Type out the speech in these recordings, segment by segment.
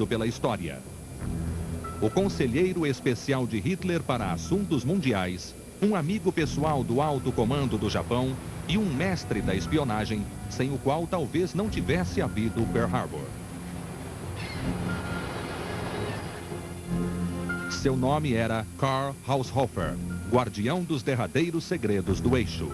pela história. O conselheiro especial de Hitler para assuntos mundiais, um amigo pessoal do alto comando do Japão e um mestre da espionagem, sem o qual talvez não tivesse havido Pearl Harbor. Seu nome era Karl Haushofer, guardião dos derradeiros segredos do eixo.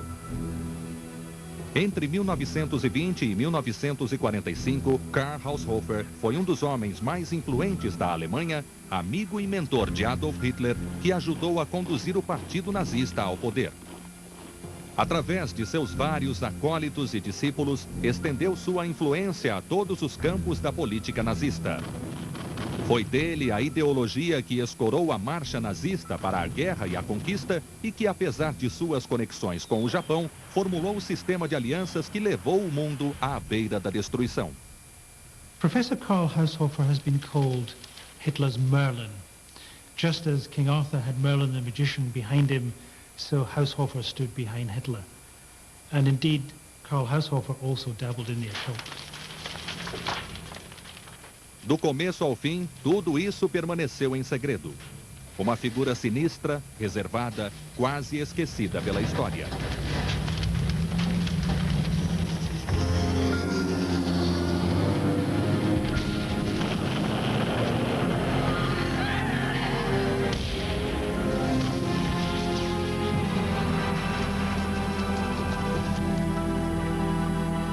Entre 1920 e 1945, Karl Haushofer foi um dos homens mais influentes da Alemanha, amigo e mentor de Adolf Hitler, que ajudou a conduzir o partido nazista ao poder. Através de seus vários acólitos e discípulos, estendeu sua influência a todos os campos da política nazista. Foi dele a ideologia que escorou a marcha nazista para a guerra e a conquista e que, apesar de suas conexões com o Japão, formulou o sistema de alianças que levou o mundo à beira da destruição. Professor Karl Haushofer has been called Hitler's Merlin. Just as King Arthur had Merlin the magician behind him, so Haushofer stood behind Hitler. And indeed, Karl Haushofer also dabbled in the occult. Do começo ao fim, tudo isso permaneceu em segredo. Uma figura sinistra, reservada, quase esquecida pela história.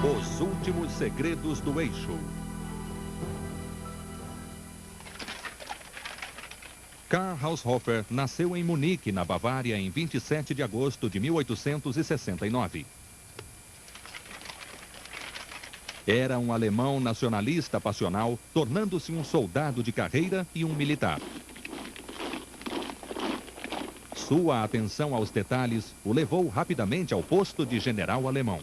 Os últimos segredos do eixo. Karl Haushofer nasceu em Munique, na Bavária, em 27 de agosto de 1869. Era um alemão nacionalista passional, tornando-se um soldado de carreira e um militar. Sua atenção aos detalhes o levou rapidamente ao posto de general alemão.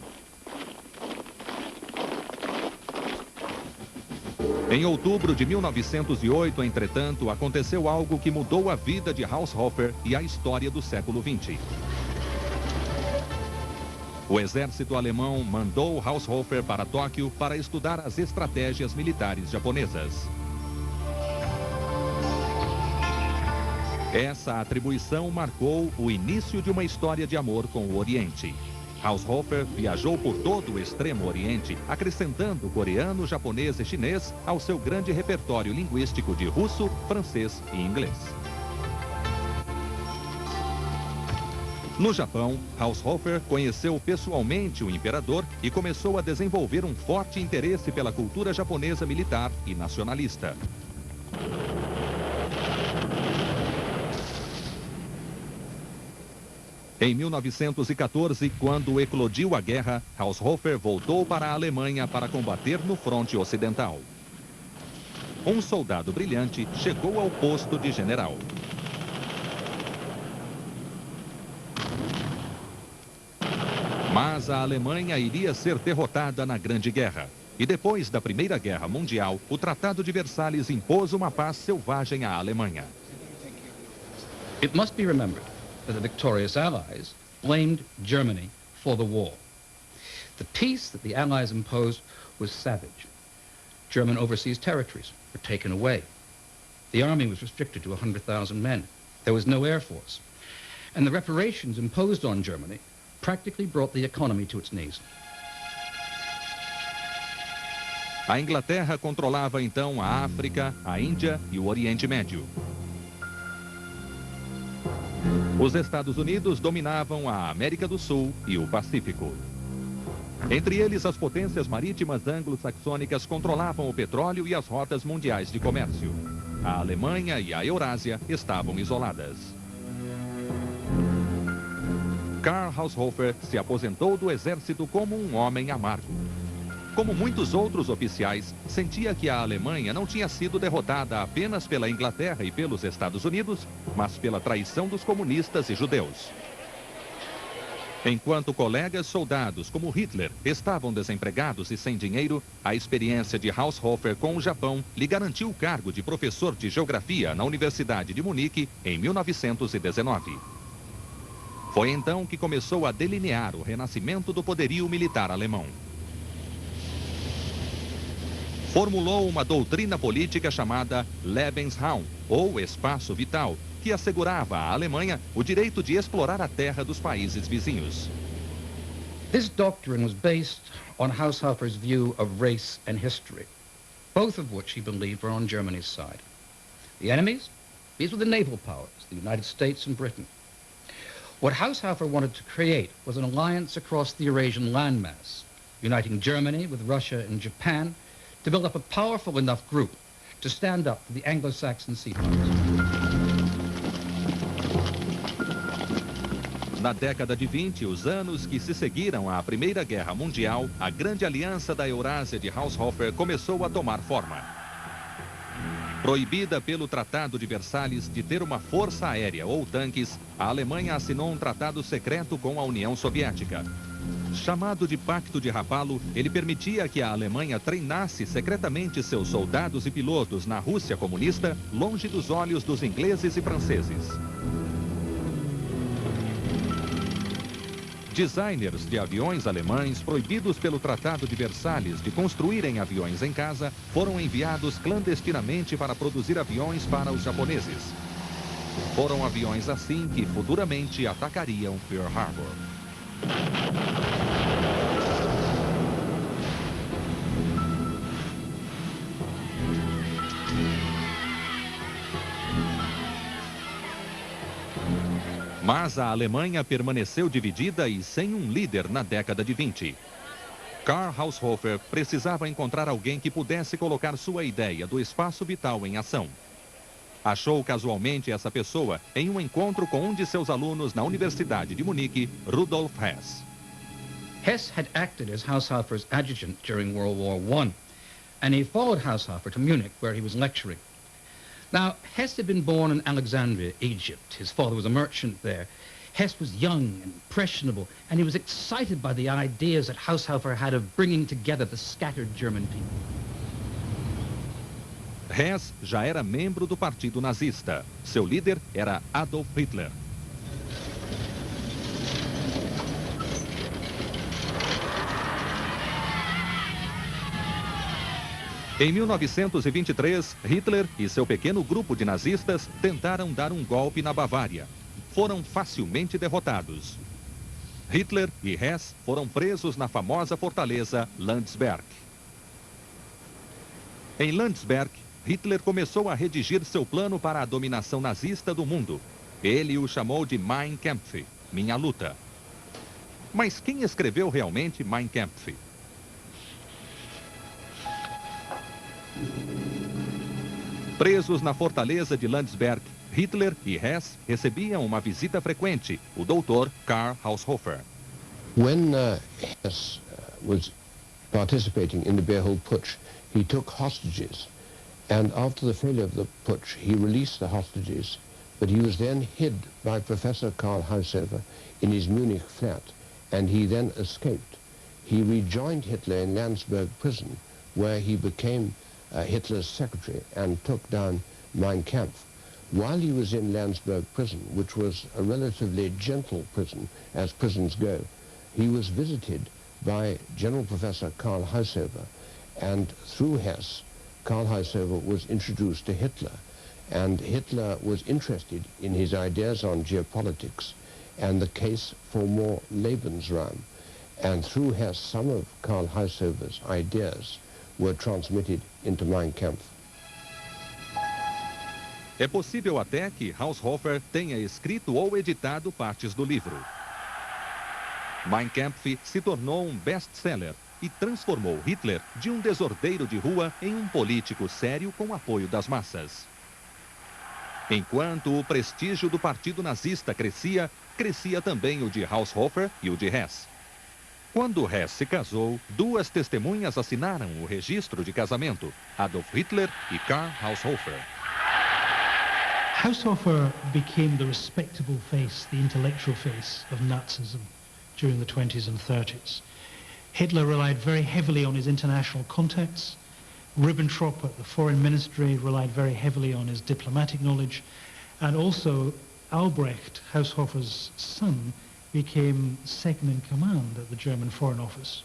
Em outubro de 1908, entretanto, aconteceu algo que mudou a vida de Haushofer e a história do século XX. O exército alemão mandou Haushofer para Tóquio para estudar as estratégias militares japonesas. Essa atribuição marcou o início de uma história de amor com o Oriente. Haushofer viajou por todo o Extremo Oriente, acrescentando coreano, japonês e chinês ao seu grande repertório linguístico de russo, francês e inglês. No Japão, Haushofer conheceu pessoalmente o imperador e começou a desenvolver um forte interesse pela cultura japonesa militar e nacionalista. Em 1914, quando eclodiu a guerra, Haushofer voltou para a Alemanha para combater no fronte ocidental. Um soldado brilhante chegou ao posto de general. Mas a Alemanha iria ser derrotada na Grande Guerra. E depois da Primeira Guerra Mundial, o Tratado de Versalhes impôs uma paz selvagem à Alemanha. It must be remembered that the victorious Allies blamed Germany for the war. The peace that the Allies imposed was savage. German overseas territories were taken away. The army was restricted to 100,000 men. There was no air force. And the reparations imposed on Germany practically brought the economy to its knees. A Inglaterra controlava então a África, a Índia e o Oriente Médio. Os Estados Unidos dominavam a América do Sul e o Pacífico. Entre eles, as potências marítimas anglo-saxônicas controlavam o petróleo e as rotas mundiais de comércio. A Alemanha e a Eurásia estavam isoladas. Karl Haushofer se aposentou do exército como um homem amargo. Como muitos outros oficiais, sentia que a Alemanha não tinha sido derrotada apenas pela Inglaterra e pelos Estados Unidos, mas pela traição dos comunistas e judeus. Enquanto colegas soldados como Hitler estavam desempregados e sem dinheiro, a experiência de Haushofer com o Japão lhe garantiu o cargo de professor de geografia na Universidade de Munique em 1919. Foi então que começou a delinear o renascimento do poderio militar alemão. Formulou uma doutrina política chamada Lebensraum, ou espaço vital, que assegurava à Alemanha o direito de explorar a terra dos países vizinhos. This doctrine was based on Haushofer's view of race and history, both of which he believed were on Germany's side. The enemies? These were the naval powers, the United States and Britain. What Haushofer wanted to create was an alliance across the Eurasian landmass, uniting Germany with Russia and Japan to build up a powerful enough group to stand up to the Anglo-Saxon sea powers. Na década de 20, os anos que se seguiram à Primeira Guerra Mundial, a Grande Aliança da Eurásia de Haushofer começou a tomar forma. Proibida pelo Tratado de Versalhes de ter uma força aérea ou tanques, a Alemanha assinou um tratado secreto com a União Soviética. Chamado de Pacto de Rapallo, ele permitia que a Alemanha treinasse secretamente seus soldados e pilotos na Rússia comunista, longe dos olhos dos ingleses e franceses. Designers de aviões alemães, proibidos pelo Tratado de Versalhes de construírem aviões em casa, foram enviados clandestinamente para produzir aviões para os japoneses. Foram aviões assim que futuramente atacariam Pearl Harbor. Mas a Alemanha permaneceu dividida e sem um líder na década de 20. Karl Haushofer precisava encontrar alguém que pudesse colocar sua ideia do espaço vital em ação. Achou casualmente essa pessoa em um encontro com um de seus alunos na Universidade de Munique, Rudolf Hess. Hess had acted as Haushofer's adjutant during World War I, and he followed Haushofer to Munich, where he was lecturing. Now, Hess had been born in Alexandria, Egypt. His father was a merchant there. Hess was young and impressionable, and he was excited by the ideas that Haushofer had of bringing together the scattered German people. Hess já era membro do Partido Nazista. Seu líder era Adolf Hitler. Em 1923, Hitler e seu pequeno grupo de nazistas tentaram dar um golpe na Bavária. Foram facilmente derrotados. Hitler e Hess foram presos na famosa fortaleza Landsberg. Em Landsberg, Hitler começou a redigir seu plano para a dominação nazista do mundo. Ele o chamou de Mein Kampf, Minha Luta. Mas quem escreveu realmente Mein Kampf? Presos na fortaleza de Landsberg, Hitler e Hess recebiam uma visita frequente, o doutor Karl Haushofer. When Hess was participating in the Beerholt Putsch, he took hostages. And after the failure of the putsch, he released the hostages, but he was then hid by Professor Karl Haushofer in his Munich flat, and he then escaped. He rejoined Hitler in Landsberg prison, where he became Hitler's secretary and took down Mein Kampf. While he was in Landsberg prison, which was a relatively gentle prison, as prisons go, he was visited by General Professor Karl Haushofer, and through Hess, Karl Haushofer was introduced to Hitler, and Hitler was interested in his ideas on geopolitics and the case for more Lebensraum, and through Hess, some of Karl Haushofer's ideas were transmitted into Mein Kampf. É possível até que Haushofer tenha escrito ou editado partes do livro. Mein Kampf se tornou um best-seller e transformou Hitler de um desordeiro de rua em um político sério com apoio das massas. Enquanto o prestígio do partido nazista crescia, crescia também o de Haushofer e o de Hess. Quando Hess se casou, duas testemunhas assinaram o registro de casamento, Adolf Hitler e Karl Haushofer. Haushofer became the respectable face, the intellectual face of Nazism during the 20s and 30s. Hitler relied very heavily on his international contacts. Ribbentrop at the foreign ministry relied very heavily on his diplomatic knowledge. And also Albrecht, Haushofer's son, became second in command at the German Foreign Office.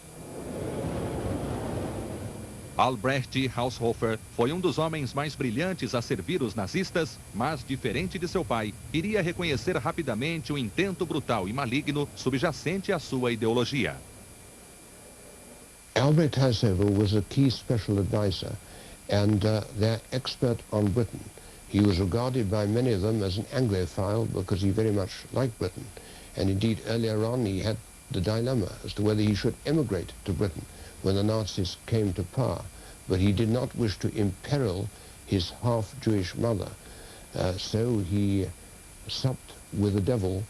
Albrecht Haushofer foi um dos homens mais brilhantes a servir os nazistas, mas, diferente de seu pai, iria reconhecer rapidamente o intento brutal e maligno subjacente à sua ideologia. Albrecht Haushofer was a key special advisor and their expert on Britain. He was regarded by many of them as an Anglophile because he very much liked Britain. And indeed, earlier on, he had the dilemma as to whether he should emigrate to Britain when the Nazis came to power. But he did not wish to imperil his half-Jewish mother. So he supped with the devil,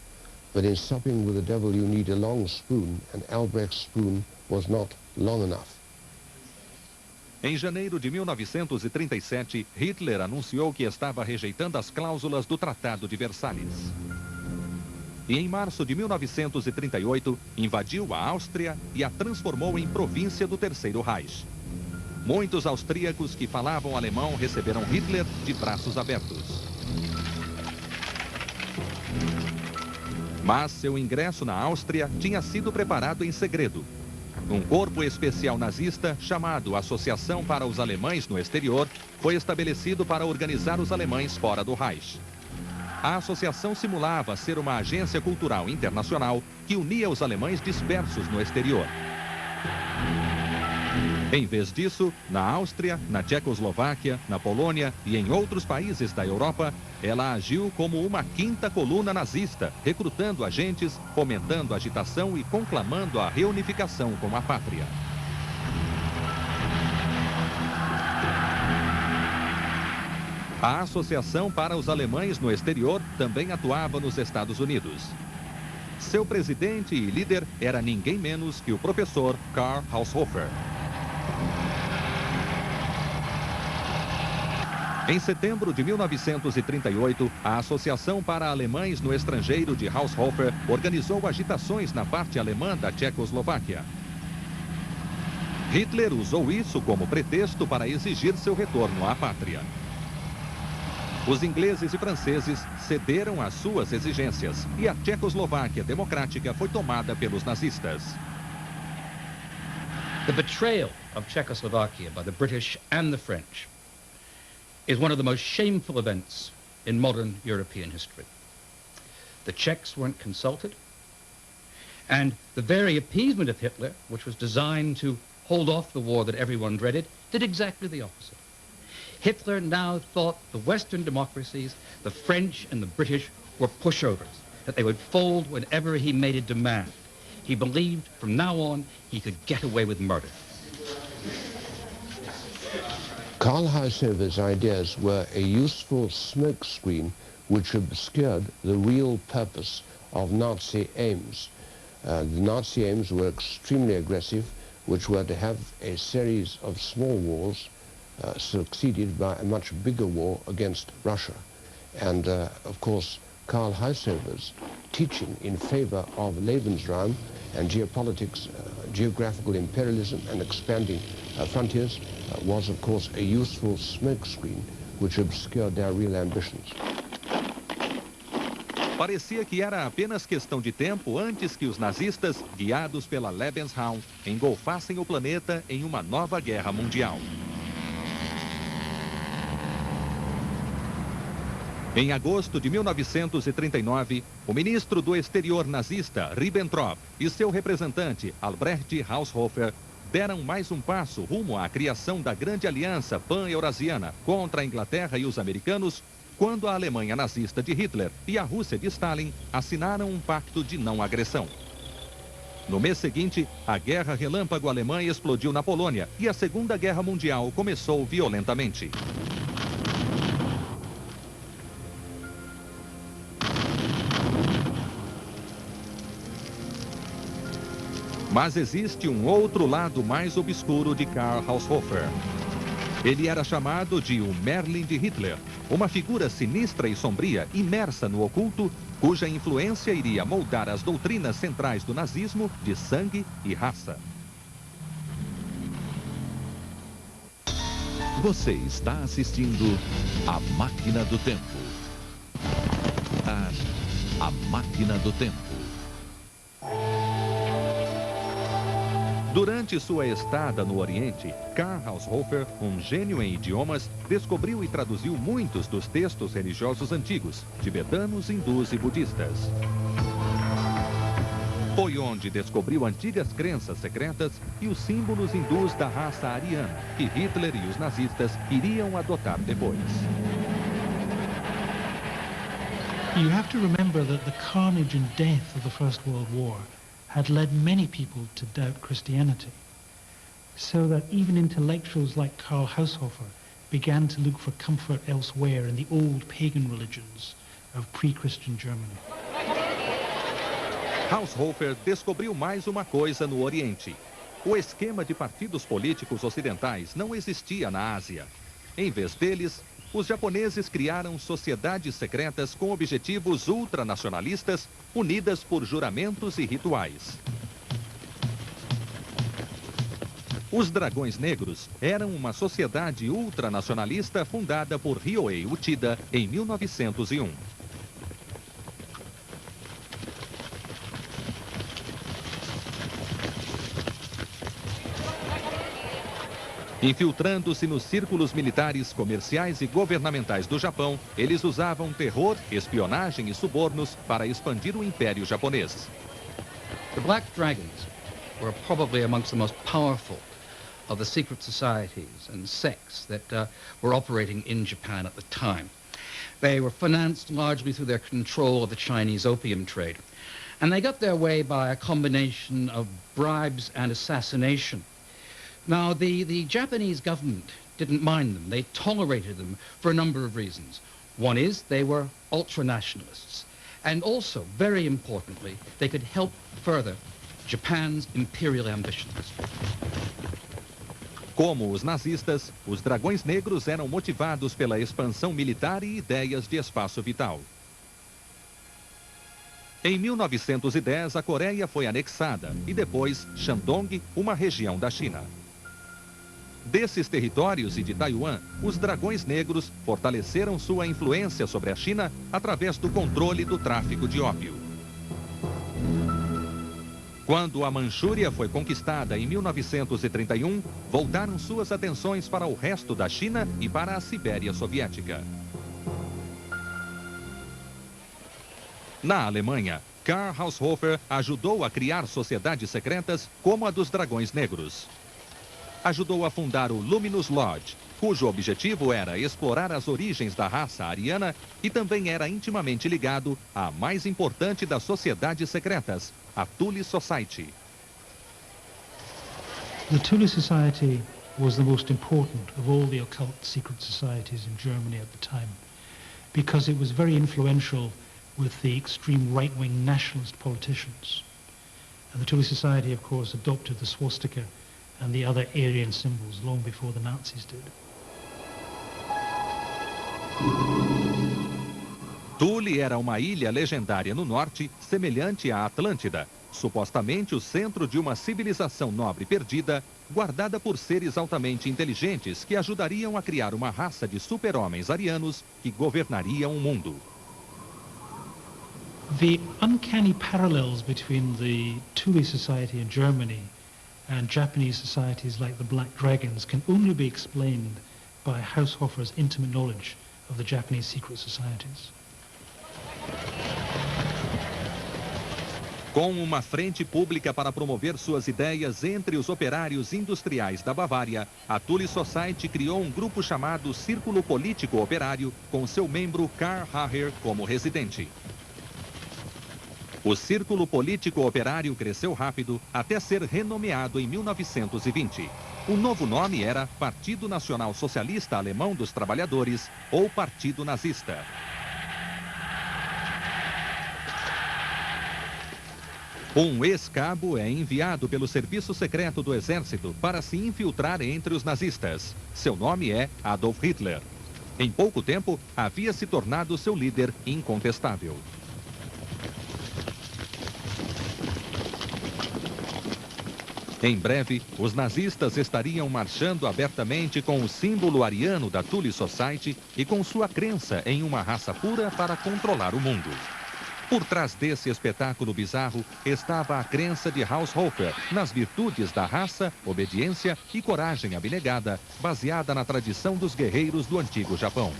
but in supping with the devil you need a long spoon, and Albrecht's spoon was not long enough. Em janeiro de 1937, Hitler anunciou que estava rejeitando as cláusulas do Tratado de Versalhes. E em março de 1938, invadiu a Áustria e a transformou em província do Terceiro Reich. Muitos austríacos que falavam alemão receberam Hitler de braços abertos. Mas seu ingresso na Áustria tinha sido preparado em segredo. Um corpo especial nazista, chamado Associação para os Alemães no Exterior, foi estabelecido para organizar os alemães fora do Reich. A associação simulava ser uma agência cultural internacional que unia os alemães dispersos no exterior. Em vez disso, na Áustria, na Tchecoslováquia, na Polônia e em outros países da Europa, ela agiu como uma quinta coluna nazista, recrutando agentes, fomentando agitação e conclamando a reunificação com a pátria. A Associação para os Alemães no Exterior também atuava nos Estados Unidos. Seu presidente e líder era ninguém menos que o professor Karl Haushofer. Em setembro de 1938, a Associação para Alemães no Estrangeiro de Haushofer organizou agitações na parte alemã da Tchecoslováquia. Hitler usou isso como pretexto para exigir seu retorno à pátria. Os ingleses e franceses cederam às suas exigências e a Tchecoslováquia democrática foi tomada pelos nazistas. The betrayal of Czechoslovakia by the British and the French is one of the most shameful events in modern European history. The Czechs weren't consulted, and the very appeasement of Hitler, which was designed to hold off the war that everyone dreaded, did exactly the opposite. Hitler now thought the Western democracies, the French and the British, were pushovers, that they would fold whenever he made a demand. He believed from now on he could get away with murder. Karl Haushofer's ideas were a useful smokescreen which obscured the real purpose of Nazi aims. The Nazi aims were extremely aggressive, which were to have a series of small wars succeeded by a much bigger war against Russia. And of course, Karl Haushofer's teaching in favor of Lebensraum and geopolitics, geographical imperialism and expanding frontiers was of course a useful smokescreen which obscured their real ambitions. Parecia que era apenas questão de tempo antes que os nazistas, guiados pela Lebensraum, engolfassem o planeta em uma nova guerra mundial. Em agosto de 1939, o ministro do exterior nazista, Ribbentrop, e seu representante, Albrecht Haushofer, deram mais um passo rumo à criação da grande aliança pan-eurasiana contra a Inglaterra e os americanos, quando a Alemanha nazista de Hitler e a Rússia de Stalin assinaram um pacto de não agressão. No mês seguinte, a Guerra Relâmpago Alemã explodiu na Polônia e a Segunda Guerra Mundial começou violentamente. Mas existe um outro lado mais obscuro de Karl Haushofer. Ele era chamado de o Merlin de Hitler, uma figura sinistra e sombria, imersa no oculto, cuja influência iria moldar as doutrinas centrais do nazismo de sangue e raça. Você está assistindo A Máquina do Tempo. A Máquina do Tempo. Durante sua estada no Oriente, Karl Haushofer, um gênio em idiomas, descobriu e traduziu muitos dos textos religiosos antigos, tibetanos, hindus e budistas. Foi onde descobriu antigas crenças secretas e os símbolos hindus da raça ariana, que Hitler e os nazistas iriam adotar depois. You have to remember that the carnage and death of the First World War had led many people to doubt Christianity, so that even intellectuals like Karl Haushofer began to look for comfort elsewhere in the old pagan religions of pre-Christian Germany. Haushofer descobriu mais uma coisa no Oriente. O esquema de partidos políticos ocidentais não existia na Ásia. Em vez deles, os japoneses criaram sociedades secretas com objetivos ultranacionalistas, unidas por juramentos e rituais. Os Dragões Negros eram uma sociedade ultranacionalista fundada por Ryohei Uchida em 1901. Infiltrando-se nos círculos militares, comerciais e governamentais do Japão, eles usavam terror, espionagem e subornos para expandir o Império Japonês. The Black Dragons were probably amongst the most powerful of the secret societies and sects that were operating in Japan at the time. They were financed largely through their control of the Chinese opium trade. And they got their way by a combination of bribes and assassination. Now, the Japanese government didn't mind them. They tolerated them for a number of reasons. One is they were ultra-nationalists. And also, very importantly, they could help further Japan's imperial ambitions. Como os nazistas, os Dragões Negros eram motivados pela expansão militar e ideias de espaço vital. Em 1910, a Coreia foi anexada e depois Shandong, uma região da China. Desses territórios e de Taiwan, os Dragões Negros fortaleceram sua influência sobre a China através do controle do tráfico de ópio. Quando a Manchúria foi conquistada em 1931, voltaram suas atenções para o resto da China e para a Sibéria Soviética. Na Alemanha, Karl Haushofer ajudou a criar sociedades secretas como a dos Dragões Negros. Ajudou a fundar o Luminous Lodge, cujo objetivo era explorar as origens da raça ariana e também era intimamente ligado à mais importante das sociedades secretas, a Thule Society. The Thule Society was the most important of all the occult secret societies in Germany at the time, because it was very influential with the extreme right-wing nationalist politicians. And the Thule Society, of course, adopted the swastika and the other Aryan symbols long before the Nazis did. Thule era uma ilha legendária no norte, semelhante à Atlântida, supostamente o centro de uma civilização nobre perdida, guardada por seres altamente inteligentes que ajudariam a criar uma raça de super-homens arianos que governariam o mundo. The uncanny parallels between the Thule Society in Germany and Japanese societies like the Black Dragons can only be explained by Haushofer's intimate knowledge of the Japanese secret societies. Com uma frente pública para promover suas ideias entre os operários industriais da Bavária, a Thule Society criou um grupo chamado Círculo Político Operário, com seu membro Karl Haher como residente. O Círculo Político Operário cresceu rápido até ser renomeado em 1920. O novo nome era Partido Nacional Socialista Alemão dos Trabalhadores, ou Partido Nazista. Um ex-cabo é enviado pelo Serviço Secreto do Exército para se infiltrar entre os nazistas. Seu nome é Adolf Hitler. Em pouco tempo, havia se tornado seu líder incontestável. Em breve, os nazistas estariam marchando abertamente com o símbolo ariano da Thule Society e com sua crença em uma raça pura para controlar o mundo. Por trás desse espetáculo bizarro estava a crença de Haushofer nas virtudes da raça, obediência e coragem abnegada, baseada na tradição dos guerreiros do antigo Japão.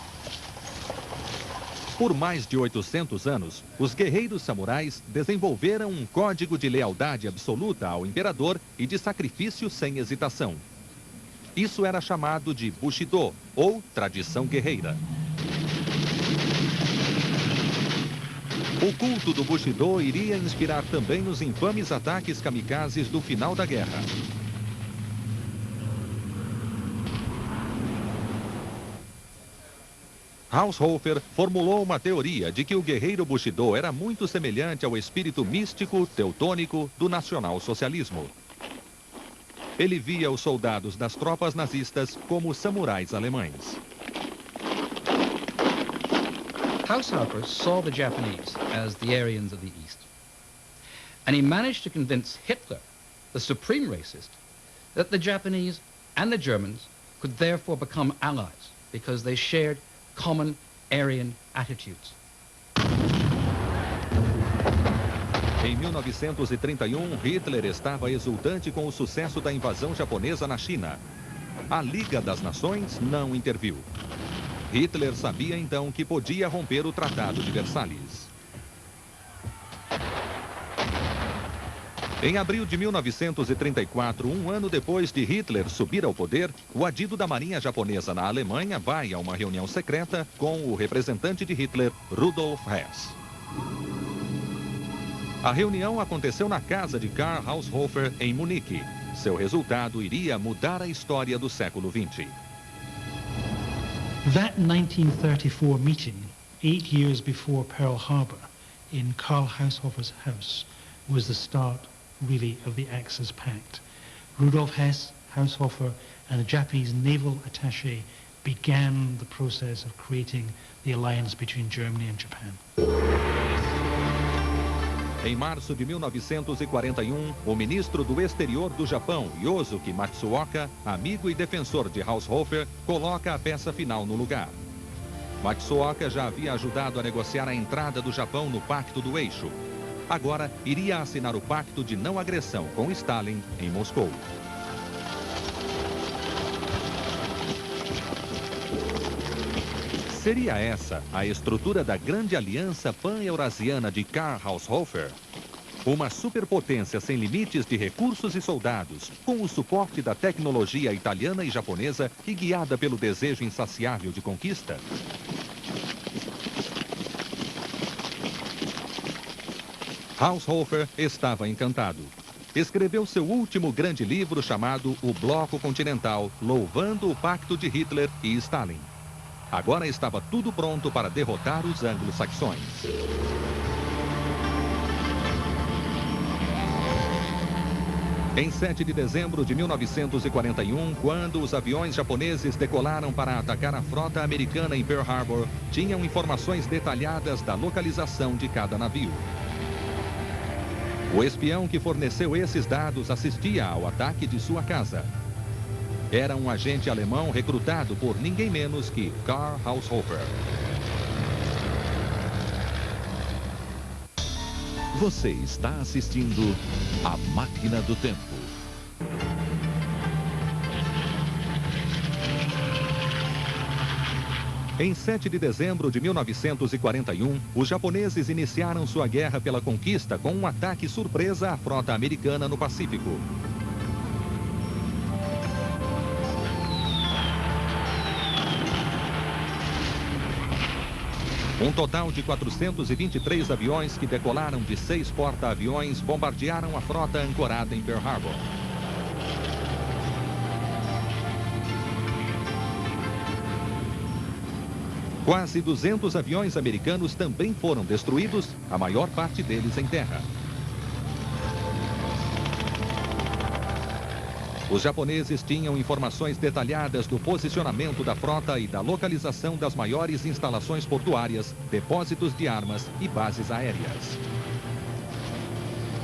Por mais de 800 anos, os guerreiros samurais desenvolveram um código de lealdade absoluta ao imperador e de sacrifício sem hesitação. Isso era chamado de Bushido, ou tradição guerreira. O culto do Bushido iria inspirar também os infames ataques kamikazes do final da guerra. Haushofer formulou uma teoria de que o guerreiro Bushido era muito semelhante ao espírito místico teutônico do nacional-socialismo. Ele via os soldados das tropas nazistas como samurais alemães. Haushofer saw the Japanese as the Aryans of the East. And he managed to convince Hitler, the supreme racist, that the Japanese and the Germans could therefore become allies because they shared common Aryan attitudes. Em 1931, Hitler estava exultante com o sucesso da invasão japonesa na China. A Liga das Nações não interviu. Hitler sabia então que podia romper o Tratado de Versalhes. Em abril de 1934, um ano depois de Hitler subir ao poder, o adido da Marinha Japonesa na Alemanha vai a uma reunião secreta com o representante de Hitler, Rudolf Hess. A reunião aconteceu na casa de Karl Haushofer, em Munique. Seu resultado iria mudar a história do século XX. That 1934 meeting, 8 years before Pearl Harbor, in Karl Haushofer's house, was the start, really, of the Axis Pact. Rudolf Hess, Haushofer, and the Japanese naval attaché began the process of creating the alliance between Germany and Japan. Em março de 1941, o ministro do exterior do Japão, Yosuke Matsuoka, amigo e defensor de Haushofer, coloca a peça final no lugar. Matsuoka já havia ajudado a negociar a entrada do Japão no Pacto do Eixo. Agora, iria assinar o Pacto de Não Agressão com Stalin em Moscou. Seria essa a estrutura da grande aliança pan-eurasiana de Karl Haushofer? Uma superpotência sem limites de recursos e soldados, com o suporte da tecnologia italiana e japonesa e guiada pelo desejo insaciável de conquista? Haushofer estava encantado. Escreveu seu último grande livro chamado O Bloco Continental, louvando o pacto de Hitler e Stalin. Agora estava tudo pronto para derrotar os anglo-saxões. Em 7 de dezembro de 1941, quando os aviões japoneses decolaram para atacar a frota americana em Pearl Harbor, tinham informações detalhadas da localização de cada navio. O espião que forneceu esses dados assistia ao ataque de sua casa. Era um agente alemão recrutado por ninguém menos que Karl Haushofer. Você está assistindo A Máquina do Tempo. Em 7 de dezembro de 1941, os japoneses iniciaram sua guerra pela conquista com um ataque surpresa à frota americana no Pacífico. Um total de 423 aviões que decolaram de 6 porta-aviões bombardearam a frota ancorada em Pearl Harbor. Quase 200 aviões americanos também foram destruídos, a maior parte deles em terra. Os japoneses tinham informações detalhadas do posicionamento da frota e da localização das maiores instalações portuárias, depósitos de armas e bases aéreas.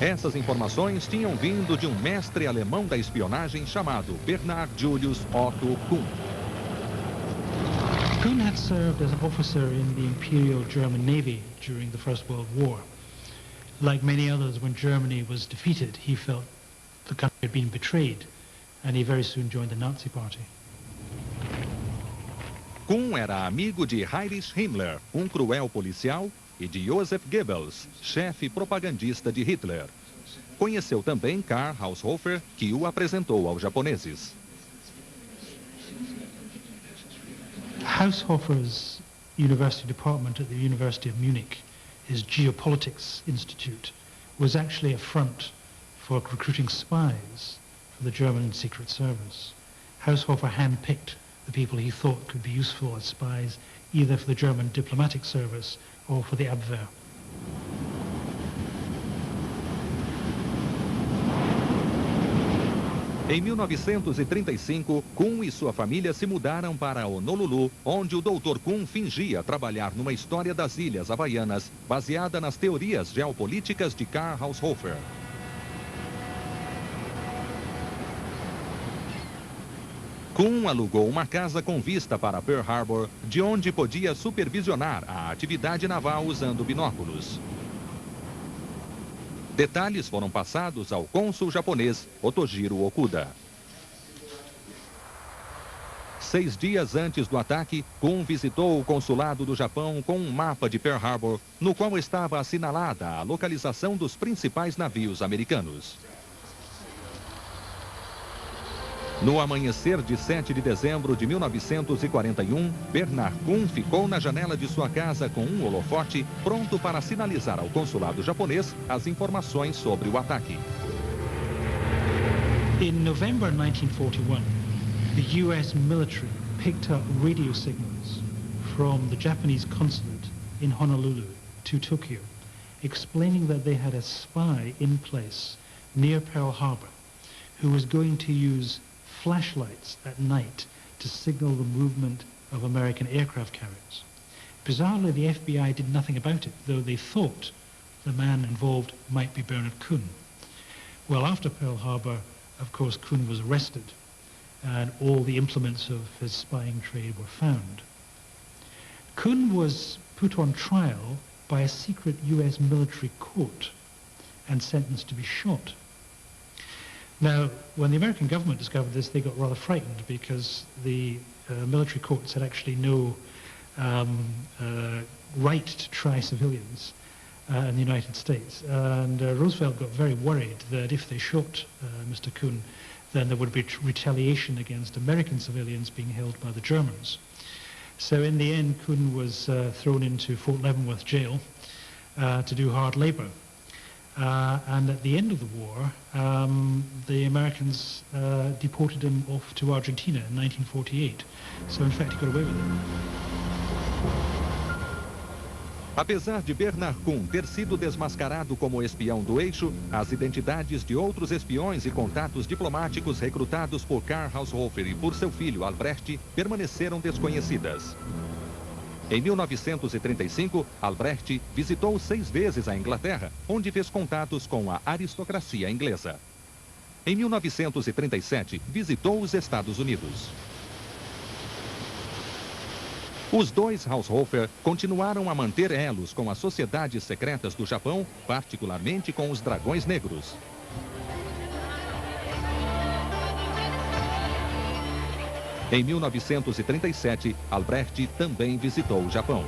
Essas informações tinham vindo de um mestre alemão da espionagem chamado Bernhard Julius Otto Kuhn. Kuhn had served as an officer in the Imperial German Navy during the First World War. Like many others, when Germany was defeated, he felt the country had been betrayed, and he very soon joined the Nazi Party. Kuhn era amigo de Heinrich Himmler, cruel policial, e de Joseph Goebbels, chefe propagandista de Hitler. Conheceu também Karl Haushofer, que o apresentou aos japoneses. Haushofer's university department at the University of Munich, his Geopolitics Institute, was actually a front for recruiting spies for the German Secret Service. Haushofer handpicked the people he thought could be useful as spies, either for the German diplomatic service or for the Abwehr. Em 1935, Kuhn e sua família se mudaram para Honolulu, onde o Dr. Kuhn fingia trabalhar numa história das Ilhas Havaianas, baseada nas teorias geopolíticas de Karl Haushofer. Kuhn alugou uma casa com vista para Pearl Harbor, de onde podia supervisionar a atividade naval usando binóculos. Detalhes foram passados ao cônsul japonês Otojiro Okuda. 6 dias antes do ataque, Kuhn visitou o consulado do Japão com um mapa de Pearl Harbor, no qual estava assinalada a localização dos principais navios americanos. No amanhecer de 7 de dezembro de 1941, Bernard Kuhn ficou na janela de sua casa com um holofote, pronto para sinalizar ao consulado japonês as informações sobre o ataque. In November 1941, the US military picked up radio signals from the Japanese consulate in Honolulu to Tokyo, explaining that they had a spy in place near Pearl Harbor who was going to use flashlights at night to signal the movement of American aircraft carriers. Bizarrely, the FBI did nothing about it, though they thought the man involved might be Bernard Kuhn. Well, after Pearl Harbor, of course, Kuhn was arrested, and all the implements of his spying trade were found. Kuhn was put on trial by a secret US military court and sentenced to be shot. Now, when the American government discovered this, they got rather frightened because the military courts had actually no right to try civilians in the United States. And Roosevelt got very worried that if they shot Mr. Kuhn, then there would be retaliation against American civilians being held by the Germans. So in the end, Kuhn was thrown into Fort Leavenworth jail to do hard labor. And at the end of the war, the Americans deported him off to Argentina in 1948. So in fact, he got away with it. Apesar de Bernard Kuhn ter sido desmascarado como espião do eixo, as identidades de outros espiões e contatos diplomáticos recrutados por Karl Haushofer e por seu filho Albrecht permaneceram desconhecidas. Em 1935, Albrecht visitou 6 vezes a Inglaterra, onde fez contatos com a aristocracia inglesa. Em 1937, visitou os Estados Unidos. Os dois Haushofer continuaram a manter elos com as sociedades secretas do Japão, particularmente com os Dragões Negros. Em 1937, Albrecht também visitou o Japão.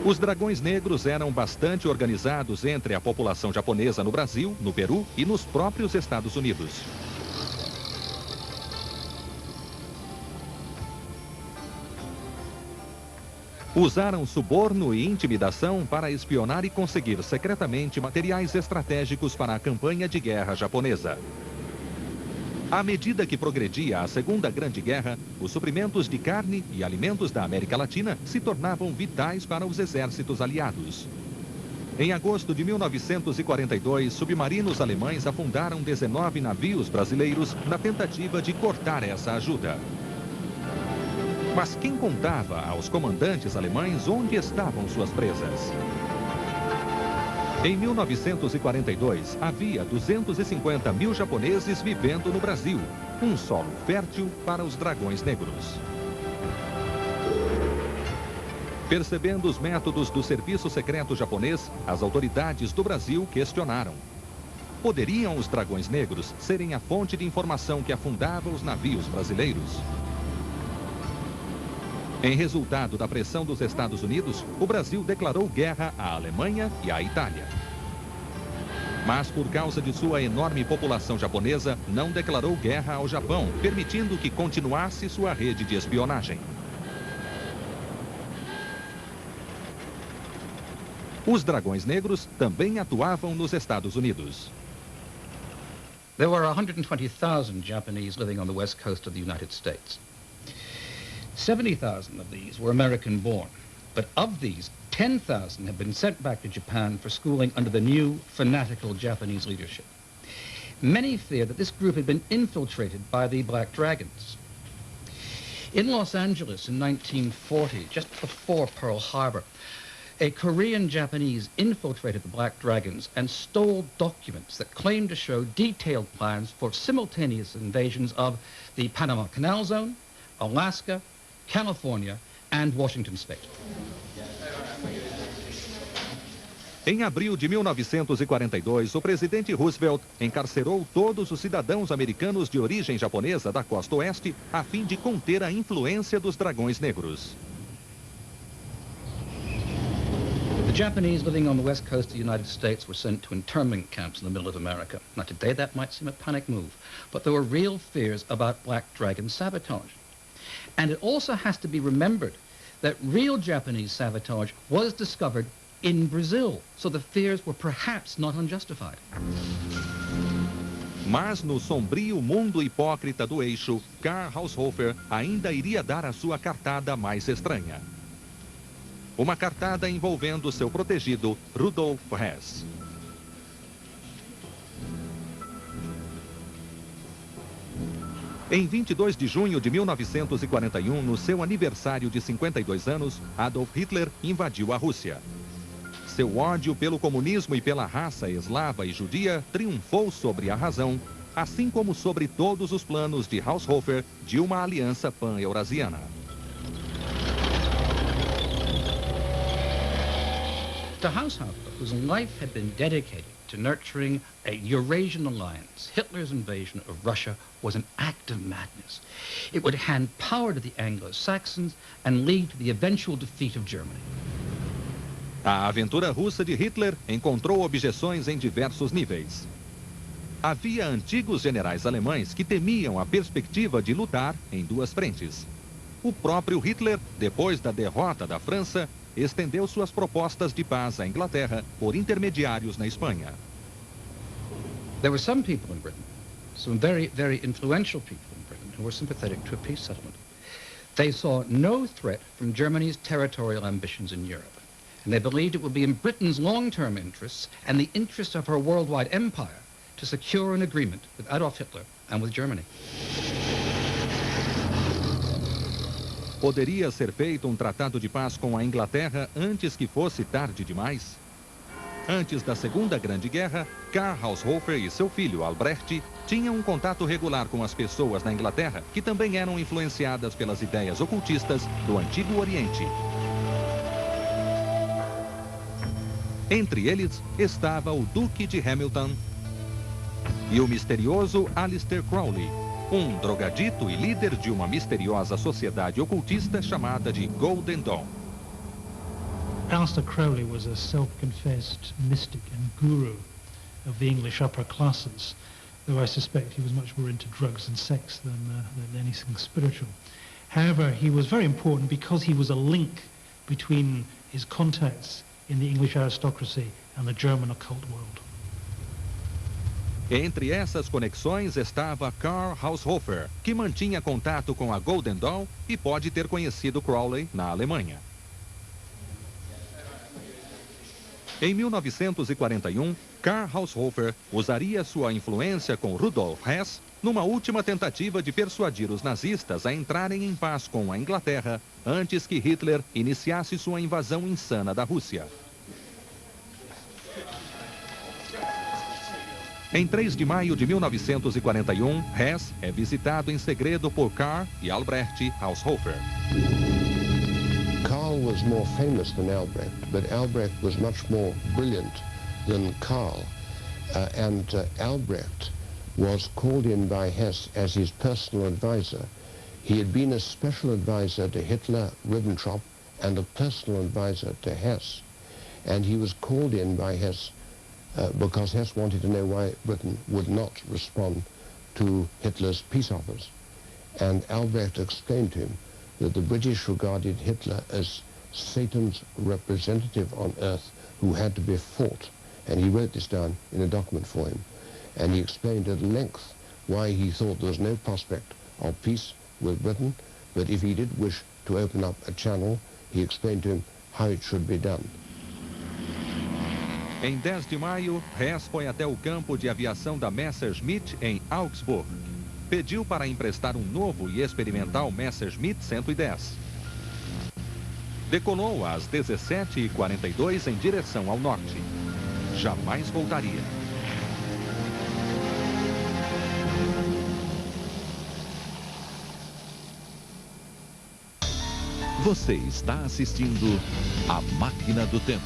Os Dragões Negros eram bastante organizados entre a população japonesa no Brasil, no Peru e nos próprios Estados Unidos. Usaram suborno e intimidação para espionar e conseguir secretamente materiais estratégicos para a campanha de guerra japonesa. À medida que progredia a Segunda Grande Guerra, os suprimentos de carne e alimentos da América Latina se tornavam vitais para os exércitos aliados. Em agosto de 1942, submarinos alemães afundaram 19 navios brasileiros na tentativa de cortar essa ajuda. Mas quem contava aos comandantes alemães onde estavam suas presas? Em 1942, havia 250 mil japoneses vivendo no Brasil, um solo fértil para os Dragões Negros. Percebendo os métodos do serviço secreto japonês, as autoridades do Brasil questionaram. Poderiam os dragões negros serem a fonte de informação que afundava os navios brasileiros? Em resultado da pressão dos Estados Unidos, o Brasil declarou guerra à Alemanha e à Itália. Mas por causa de sua enorme população japonesa, não declarou guerra ao Japão, permitindo que continuasse sua rede de espionagem. Os dragões negros também atuavam nos Estados Unidos. There were 120,000 Japanese living on the west coast of the United States. 70,000 of these were American-born, but of these, 10,000 have been sent back to Japan for schooling under the new, fanatical Japanese leadership. Many fear that this group had been infiltrated by the Black Dragons. In Los Angeles in 1940, just before Pearl Harbor, a Korean Japanese infiltrated the Black Dragons and stole documents that claimed to show detailed plans for simultaneous invasions of the Panama Canal Zone, Alaska, California, and Washington State. Em abril de 1942, o presidente Roosevelt encarcerou todos os cidadãos americanos de origem japonesa da costa oeste a fim de conter a influência dos dragões negros. The Japanese living on the west coast of the United States were sent to internment camps in the middle of America. Now, today that might seem a panic move, but there were real fears about Black Dragon sabotage. And it also has to be remembered that real Japanese sabotage was discovered in Brazil, so the fears were perhaps not unjustified. Mas no sombrio mundo hipócrita do eixo, Karl Haushofer ainda iria dar a sua cartada mais estranha. Uma cartada envolvendo seu protegido, Rudolf Hess. Em 22 de junho de 1941, no seu aniversário de 52 anos, Adolf Hitler invadiu a Rússia. Seu ódio pelo comunismo e pela raça eslava e judia triunfou sobre a razão, assim como sobre todos os planos de Haushofer de uma aliança pan-eurasiana. To Haushofer, whose life had been dedicated to nurturing a Eurasian alliance, Hitler's invasion of Russia was an act of madness. It would hand power to the Anglo-Saxons and lead to the eventual defeat of Germany. A aventura russa de Hitler encontrou objeções em diversos níveis. Havia antigos generais alemães que temiam a perspectiva de lutar em duas frentes. O próprio Hitler, depois da derrota da França, estendeu suas propostas de paz à Inglaterra por intermediários na Espanha. There were some people in Britain, some very, very influential people in Britain, who were sympathetic to a peace settlement. They saw no threat from Germany's territorial ambitions in Europe, and they believed it would be in Britain's long-term interests and the interests of her worldwide empire to secure an agreement with Adolf Hitler and with Germany. Poderia ser feito um tratado de paz com a Inglaterra antes que fosse tarde demais? Antes da Segunda Grande Guerra, Karl Haushofer e seu filho Albrecht tinham um contato regular com as pessoas na Inglaterra que também eram influenciadas pelas ideias ocultistas do Antigo Oriente. Entre eles estava o Duque de Hamilton e o misterioso Aleister Crowley, um drogadito e líder de uma misteriosa sociedade ocultista chamada de Golden Dawn. Aleister Crowley was a self-confessed mystic and guru of the English upper classes, though I suspect he was much more into drugs and sex than anything spiritual. However, he was very important because he was a link between his contacts in the English aristocracy and the German occult world. Entre essas conexões estava Karl Haushofer, que mantinha contato com a Golden Dawn e pode ter conhecido Crowley na Alemanha. Em 1941, Karl Haushofer usaria sua influência com Rudolf Hess numa última tentativa de persuadir os nazistas a entrarem em paz com a Inglaterra antes que Hitler iniciasse sua invasão insana da Rússia. Em 3 de maio de 1941, Hess é visitado em segredo por Karl e Albrecht Haushofer. Karl was more famous than Albrecht, but Albrecht was much more brilliant than Karl. Albrecht was called in by Hess as his personal advisor. He had been a special advisor to Hitler, Ribbentrop, and a personal advisor to Hess. And he was called in by Hess because Hess wanted to know why Britain would not respond to Hitler's peace offers. And Albrecht explained to him that the British regarded Hitler as Satan's representative on earth who had to be fought. And he wrote this down in a document for him. And he explained at length why he thought there was no prospect of peace with Britain, but if he did wish to open up a channel, he explained to him how it should be done. Em 10 de maio, Hess foi até o campo de aviação da Messerschmitt em Augsburg. Pediu para emprestar um novo e experimental Messerschmitt 110. Decolou às 17h42 em direção ao norte. Jamais voltaria. Você está assistindo A Máquina do Tempo.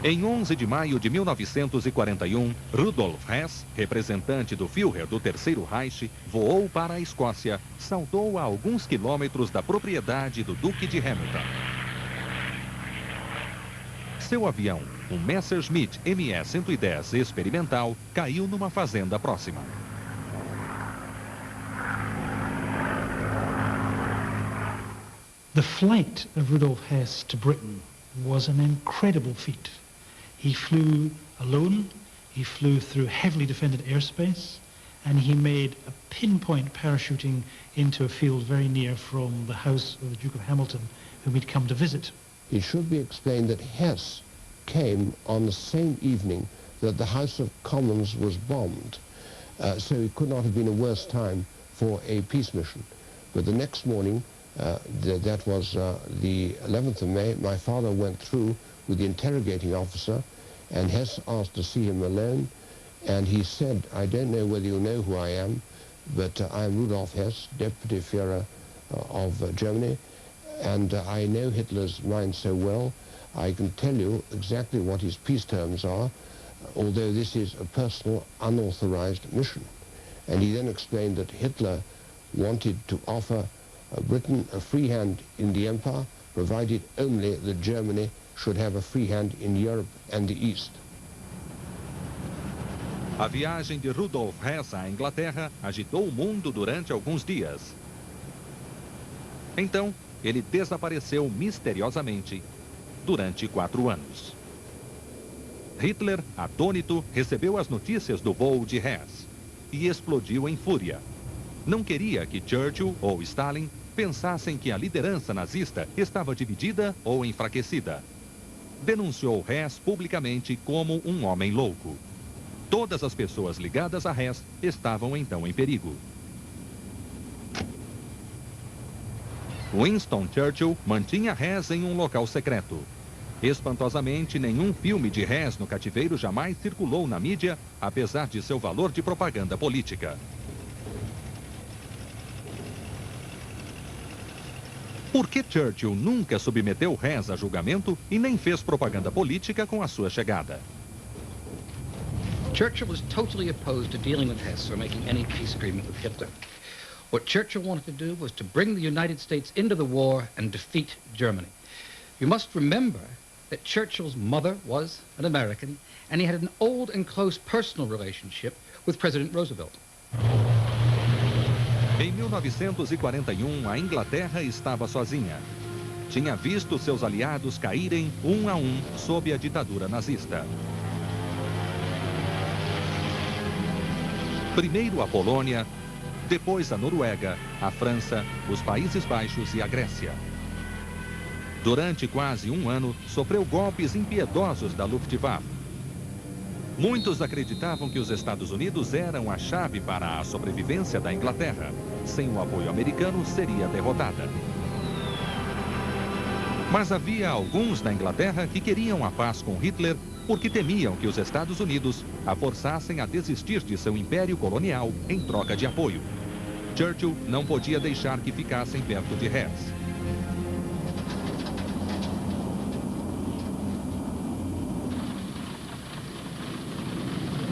Em 11 de maio de 1941, Rudolf Hess, representante do Führer do Terceiro Reich, voou para a Escócia, saltou a alguns quilômetros da propriedade do Duque de Hamilton. Seu avião, um Messerschmitt Me-110 experimental, caiu numa fazenda próxima. The flight of Rudolf Hess to Britain was an incredible feat. He flew alone, he flew through heavily defended airspace, and he made a pinpoint parachuting into a field very near from the house of the Duke of Hamilton, whom he'd come to visit. It should be explained that Hess came on the same evening that the House of Commons was bombed. So it could not have been a worse time for a peace mission. But the next morning, that was the 11th of May, my father went through with the interrogating officer, and Hess asked to see him alone, and he said, I don't know whether you know who I am, but I am Rudolf Hess, Deputy Führer of Germany, and I know Hitler's mind so well, I can tell you exactly what his peace terms are, although this is a personal, unauthorized mission. And he then explained that Hitler wanted to offer Britain a free hand in the empire, provided only that Germany should have a free hand in Europe and the East. A viagem de Rudolf Hess à Inglaterra agitou o mundo durante alguns dias. Então, ele desapareceu misteriosamente durante 4 anos. Hitler, atônito, recebeu as notícias do voo de Hess e explodiu em fúria. Não queria que Churchill ou Stalin pensassem que a liderança nazista estava dividida ou enfraquecida. Denunciou Hess publicamente como um homem louco. Todas as pessoas ligadas a Hess estavam então em perigo. Winston Churchill mantinha Hess em um local secreto. Espantosamente, nenhum filme de Hess no cativeiro jamais circulou na mídia, apesar de seu valor de propaganda política. Por que Churchill nunca submeteu Hess a julgamento e nem fez propaganda política com a sua chegada? Churchill was totally opposed to dealing with Hess or making any peace agreement with Hitler. What Churchill wanted to do was to bring the United States into the war and defeat Germany. You must remember that Churchill's mother was an American, and he had an old and close personal relationship with President Roosevelt. Em 1941, a Inglaterra estava sozinha. Tinha visto seus aliados caírem um a um sob a ditadura nazista. Primeiro a Polônia, depois a Noruega, a França, os Países Baixos e a Grécia. Durante quase um ano, sofreu golpes impiedosos da Luftwaffe. Muitos acreditavam que os Estados Unidos eram a chave para a sobrevivência da Inglaterra. Sem o apoio americano, seria derrotada. Mas havia alguns na Inglaterra que queriam a paz com Hitler porque temiam que os Estados Unidos a forçassem a desistir de seu império colonial em troca de apoio. Churchill não podia deixar que ficassem perto de Hess.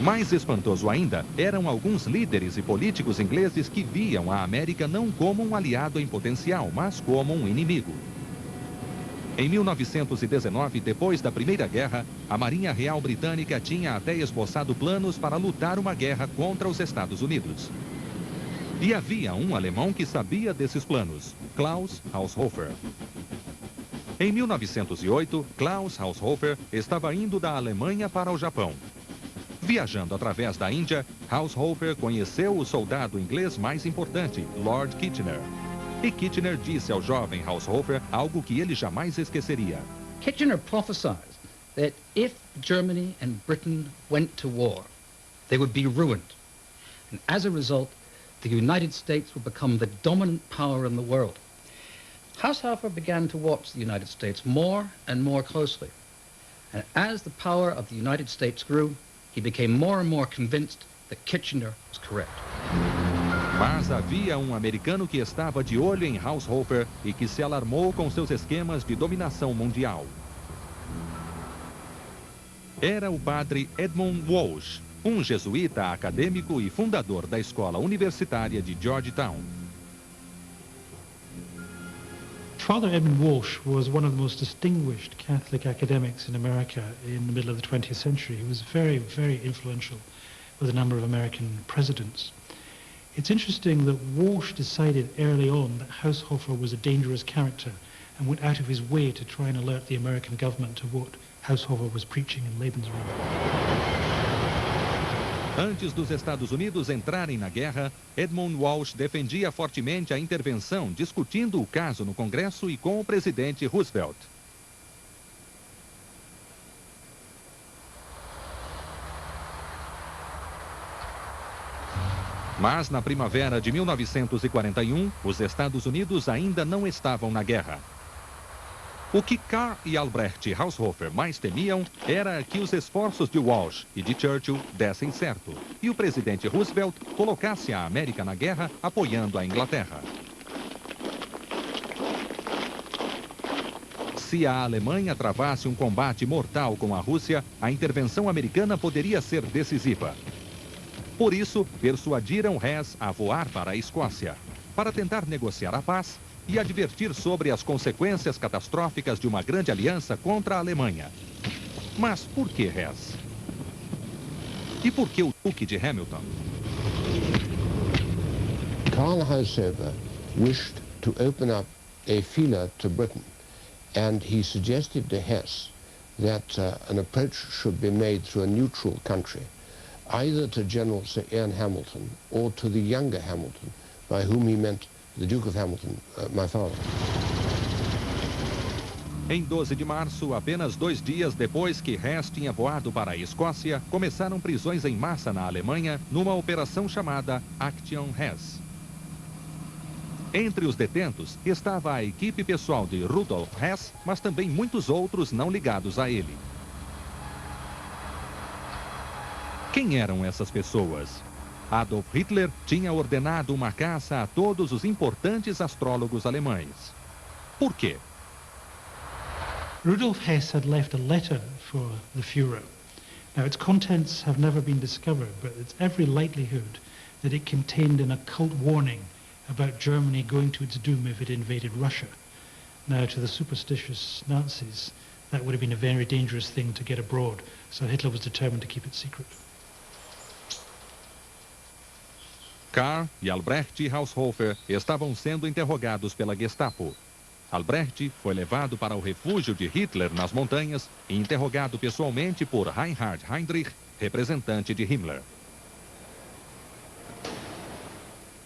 Mais espantoso ainda eram alguns líderes e políticos ingleses que viam a América não como um aliado em potencial, mas como um inimigo. Em 1919, depois da Primeira Guerra, a Marinha Real Britânica tinha até esboçado planos para lutar uma guerra contra os Estados Unidos. E havia um alemão que sabia desses planos, Klaus Haushofer. Em 1908, Klaus Haushofer estava indo da Alemanha para o Japão. Viajando através da Índia, Haushofer conheceu o soldado inglês mais importante, Lord Kitchener. E Kitchener disse ao jovem Haushofer algo que ele jamais esqueceria. Kitchener prophesied that if Germany and Britain went to war, they would be ruined. And as a result, the United States would become the dominant power in the world. Haushofer began to watch the United States more and more closely. And as the power of the United States grew, he became more and more convinced that Kitchener was correct. Mas havia um americano que estava de olho em Haushofer e que se alarmou com seus esquemas de dominação mundial. Era o padre Edmund Walsh, um jesuíta acadêmico e fundador da escola universitária de Georgetown. Father Edmund Walsh was one of the most distinguished Catholic academics in America in the middle of the 20th century. He was very, very influential with a number of American presidents. It's interesting that Walsh decided early on that Haushofer was a dangerous character and went out of his way to try and alert the American government to what Haushofer was preaching in Lebensraum. Antes dos Estados Unidos entrarem na guerra, Edmund Walsh defendia fortemente a intervenção, discutindo o caso no Congresso e com o presidente Roosevelt. Mas na primavera de 1941, os Estados Unidos ainda não estavam na guerra. O que Karl e Albrecht Haushofer mais temiam era que os esforços de Walsh e de Churchill dessem certo e o presidente Roosevelt colocasse a América na guerra apoiando a Inglaterra. Se a Alemanha travasse um combate mortal com a Rússia, a intervenção americana poderia ser decisiva. Por isso, persuadiram Hess a voar para a Escócia, para tentar negociar a paz e advertir sobre as consequências catastróficas de uma grande aliança contra a Alemanha. Mas por que Hess? E por que o Duque de Hamilton? Karl Haushofer wished to open up a feeler to Britain, and he suggested to Hess that an approach should be made through a neutral country, either to General Sir Ian Hamilton or to the younger Hamilton, by whom he meant the Duke of Hamilton, my father. Em 12 de março, apenas 2 dias depois que Hess tinha voado para a Escócia, começaram prisões em massa na Alemanha numa operação chamada Action Hess. Entre os detentos estava a equipe pessoal de Rudolf Hess, mas também muitos outros não ligados a ele. Quem eram essas pessoas? Adolf Hitler tinha ordenado uma caça a todos os importantes astrólogos alemães. Por quê? Rudolf Hess had left a letter for the Führer. Now, its contents have never been discovered, but it's every likelihood that it contained an occult warning about Germany going to its doom if it invaded Russia. Now, to the superstitious Nazis, that would have been a very dangerous thing to get abroad, so Hitler was determined to keep it secret. Karl e Albrecht Haushofer estavam sendo interrogados pela Gestapo. Albrecht foi levado para o refúgio de Hitler nas montanhas e interrogado pessoalmente por Reinhard Heydrich, representante de Himmler.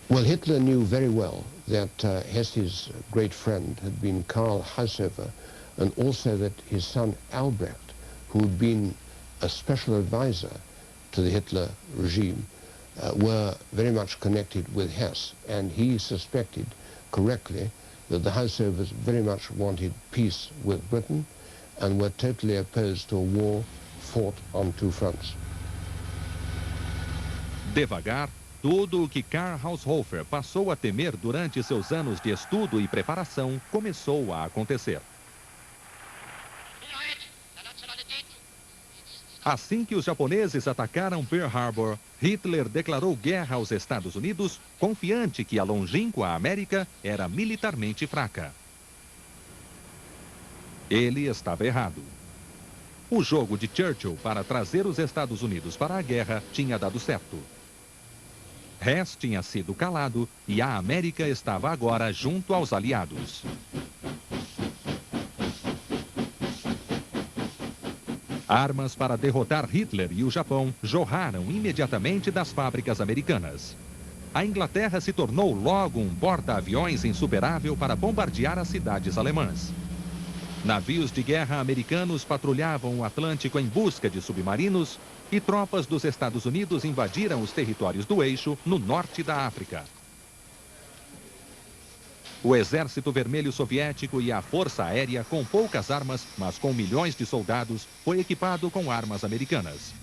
Well, Hitler knew very well that Hess's great friend had been Karl Haushofer, and also that his son Albrecht, who had been a special advisor to the Hitler regime, were very much connected with Hess, and he suspected correctly that the Haushofers very much wanted peace with Britain and were totally opposed to a war fought on two fronts. Devagar, tudo o que Karl Haushofer passou a temer durante seus anos de estudo e preparação começou a acontecer. Assim que os japoneses atacaram Pearl Harbor, Hitler declarou guerra aos Estados Unidos, confiante que a longínqua América era militarmente fraca. Ele estava errado. O jogo de Churchill para trazer os Estados Unidos para a guerra tinha dado certo. Hess tinha sido calado e a América estava agora junto aos aliados. Armas para derrotar Hitler e o Japão jorraram imediatamente das fábricas americanas. A Inglaterra se tornou logo um porta-aviões insuperável para bombardear as cidades alemãs. Navios de guerra americanos patrulhavam o Atlântico em busca de submarinos e tropas dos Estados Unidos invadiram os territórios do eixo no norte da África. O Exército Vermelho Soviético e a Força Aérea, com poucas armas, mas com milhões de soldados, foi equipado com armas americanas.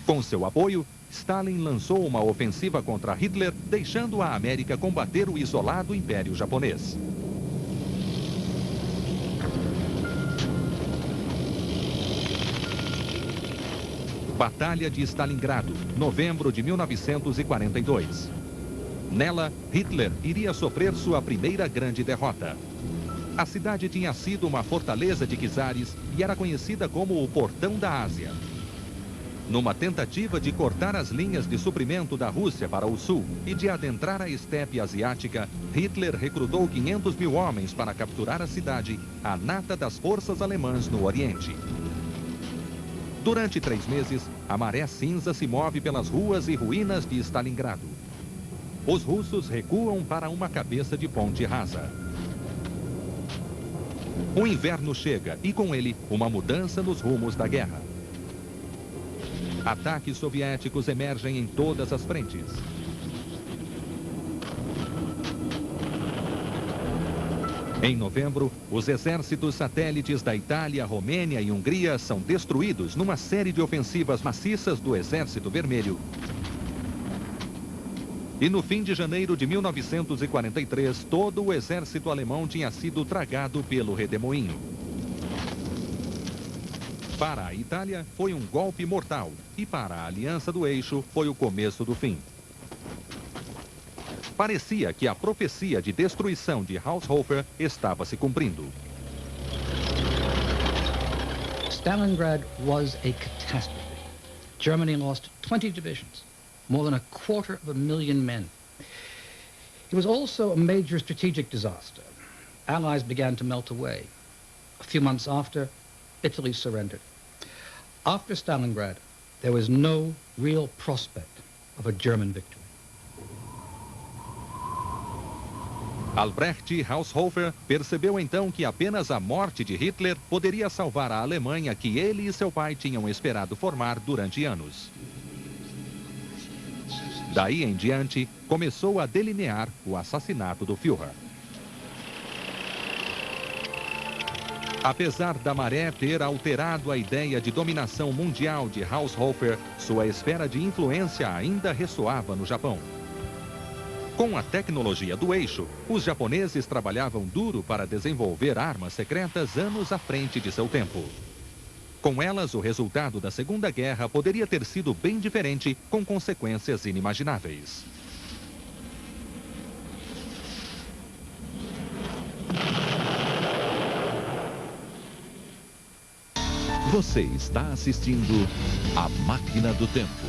Com seu apoio, Stalin lançou uma ofensiva contra Hitler, deixando a América combater o isolado Império Japonês. Batalha de Stalingrado, novembro de 1942. Nela, Hitler iria sofrer sua primeira grande derrota. A cidade tinha sido uma fortaleza de czares e era conhecida como o Portão da Ásia. Numa tentativa de cortar as linhas de suprimento da Rússia para o sul e de adentrar a estepe asiática, Hitler recrutou 500 mil homens para capturar a cidade, a nata das forças alemãs no Oriente. Durante 3 meses, a maré cinza se move pelas ruas e ruínas de Stalingrado. Os russos recuam para uma cabeça de ponte rasa. O inverno chega e, com ele, uma mudança nos rumos da guerra. Ataques soviéticos emergem em todas as frentes. Em novembro, os exércitos satélites da Itália, Romênia e Hungria são destruídos numa série de ofensivas maciças do Exército Vermelho. E no fim de janeiro de 1943, todo o exército alemão tinha sido tragado pelo redemoinho. Para a Itália, foi um golpe mortal, e para a Aliança do Eixo, foi o começo do fim. Parecia que a profecia de destruição de Haushofer estava se cumprindo. Stalingrad was a catastrophe. Germany lost 20 divisions, more than 250,000 men. It was also a major strategic disaster. Allies began to melt away. A few months after, Italy surrendered. After Stalingrad, there was no real prospect of a German victory. Albrecht Haushofer percebeu então que apenas a morte de Hitler poderia salvar a Alemanha que ele e seu pai tinham esperado formar durante anos. Daí em diante, começou a delinear o assassinato do Führer. Apesar da maré ter alterado a ideia de dominação mundial de Haushofer, sua esfera de influência ainda ressoava no Japão. Com a tecnologia do eixo, os japoneses trabalhavam duro para desenvolver armas secretas anos à frente de seu tempo. Com elas, o resultado da Segunda Guerra poderia ter sido bem diferente, com consequências inimagináveis. Você está assistindo A Máquina do Tempo.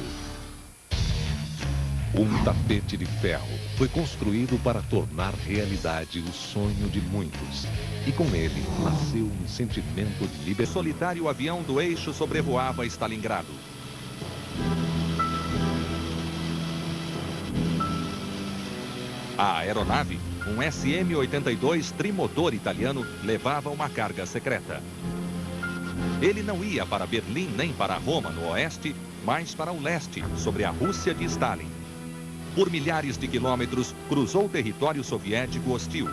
Um tapete de ferro foi construído para tornar realidade o sonho de muitos. E com ele nasceu um sentimento de liberdade. O solitário avião do eixo sobrevoava Stalingrado. A aeronave, um SM-82 trimotor italiano, levava uma carga secreta. Ele não ia para Berlim nem para Roma, no oeste, mas para o leste, sobre a Rússia de Stalin. Por milhares de quilômetros, cruzou o território soviético hostil.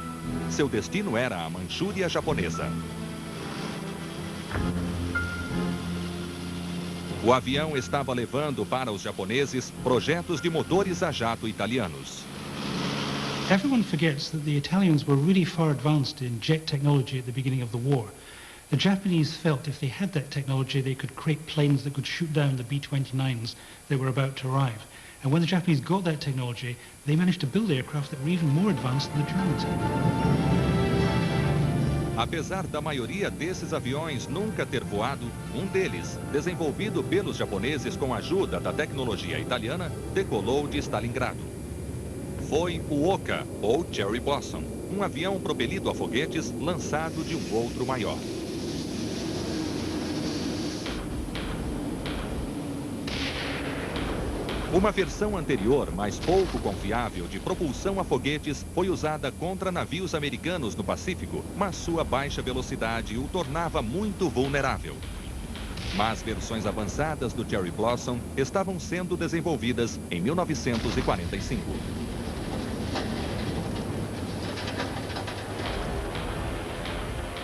Seu destino era a Manchúria japonesa. O avião estava levando para os japoneses projetos de motores a jato italianos. Everyone forgets that the Italians were really far advanced in jet technology at the beginning of the war. The Japanese felt if they had that technology, they could create planes that could shoot down the B-29s that were about to arrive. And when the Japanese got that technology, they managed to build aircraft that were even more advanced than the Germans. Apesar da maioria desses aviões nunca ter voado, um deles, desenvolvido pelos japoneses com a ajuda da tecnologia italiana, decolou de Stalingrado. Foi o Oka, ou Cherry Blossom, um avião propelido a foguetes lançado de um outro maior. Uma versão anterior, mais pouco confiável, de propulsão a foguetes foi usada contra navios americanos no Pacífico, mas sua baixa velocidade o tornava muito vulnerável. Mas versões avançadas do Cherry Blossom estavam sendo desenvolvidas em 1945.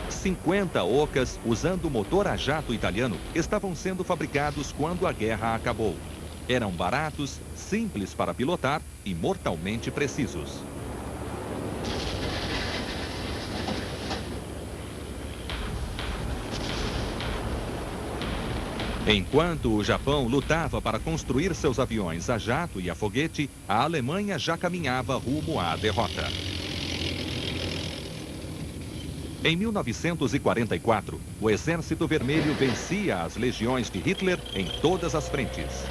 "50 Okas, usando motor a jato italiano, estavam sendo fabricados quando a guerra acabou. Eram baratos, simples para pilotar e mortalmente precisos. Enquanto o Japão lutava para construir seus aviões a jato e a foguete, a Alemanha já caminhava rumo à derrota. Em 1944, o Exército Vermelho vencia as legiões de Hitler em todas as frentes.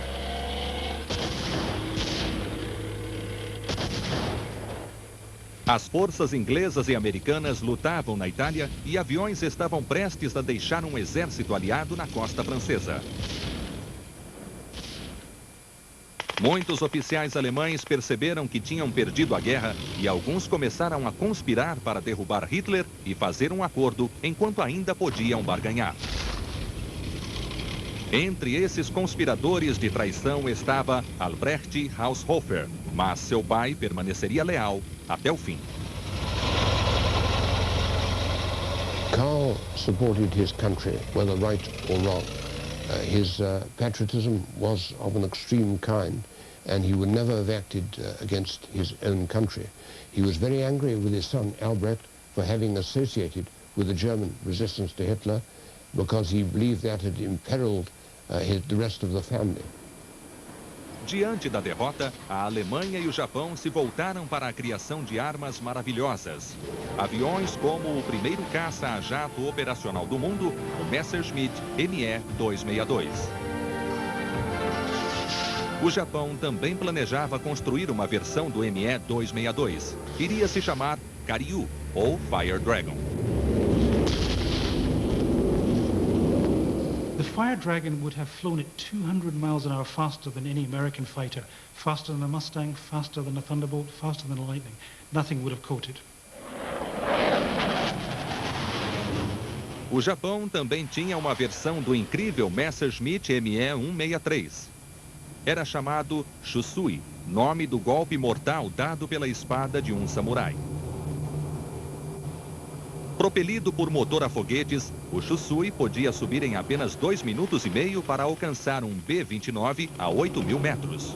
As forças inglesas e americanas lutavam na Itália e aviões estavam prestes a deixar um exército aliado na costa francesa. Muitos oficiais alemães perceberam que tinham perdido a guerra e alguns começaram a conspirar para derrubar Hitler e fazer um acordo enquanto ainda podiam barganhar. Entre esses conspiradores de traição estava Albrecht Haushofer, mas seu pai permaneceria leal até o fim. Karl supported his country, whether right or wrong. His patriotism was of an extreme kind, and he would never have acted against his own country. He was very angry with his son Albrecht for having associated with the German resistance to Hitler, because he believed that had imperiled the rest of the family. Diante da derrota, a Alemanha e o Japão se voltaram para a criação de armas maravilhosas. Aviões como o primeiro caça a jato operacional do mundo, o Messerschmitt Me-262. O Japão também planejava construir uma versão do Me-262. Iria se chamar Karyu, ou Fire Dragon. The Fire Dragon would have flown at 200 miles an hour faster than any American fighter, faster than a Mustang, faster than a Thunderbolt, faster than a Lightning. Nothing would have caught it. O Japão também tinha uma versão do incrível Messerschmitt Me-163. Era chamado Shusui, nome do golpe mortal dado pela espada de um samurai. Propelido por motor a foguetes, o Shusui podia subir em apenas 2 minutos e meio para alcançar um B-29 a 8.000 metros.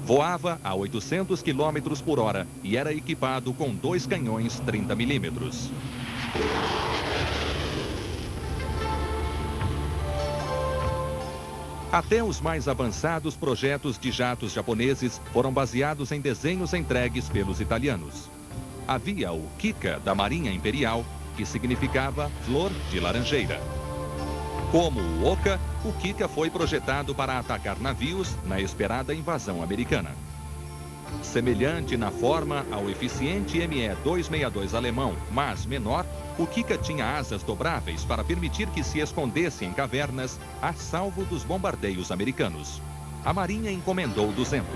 Voava a 800 km por hora e era equipado com 2 canhões 30 milímetros. Até os mais avançados projetos de jatos japoneses foram baseados em desenhos entregues pelos italianos. Havia o Kika da Marinha Imperial, que significava flor de laranjeira. Como o Oka, o Kika foi projetado para atacar navios na esperada invasão americana. Semelhante na forma ao eficiente Me-262 alemão, mas menor, o Kika tinha asas dobráveis para permitir que se escondesse em cavernas a salvo dos bombardeios americanos. A Marinha encomendou 200.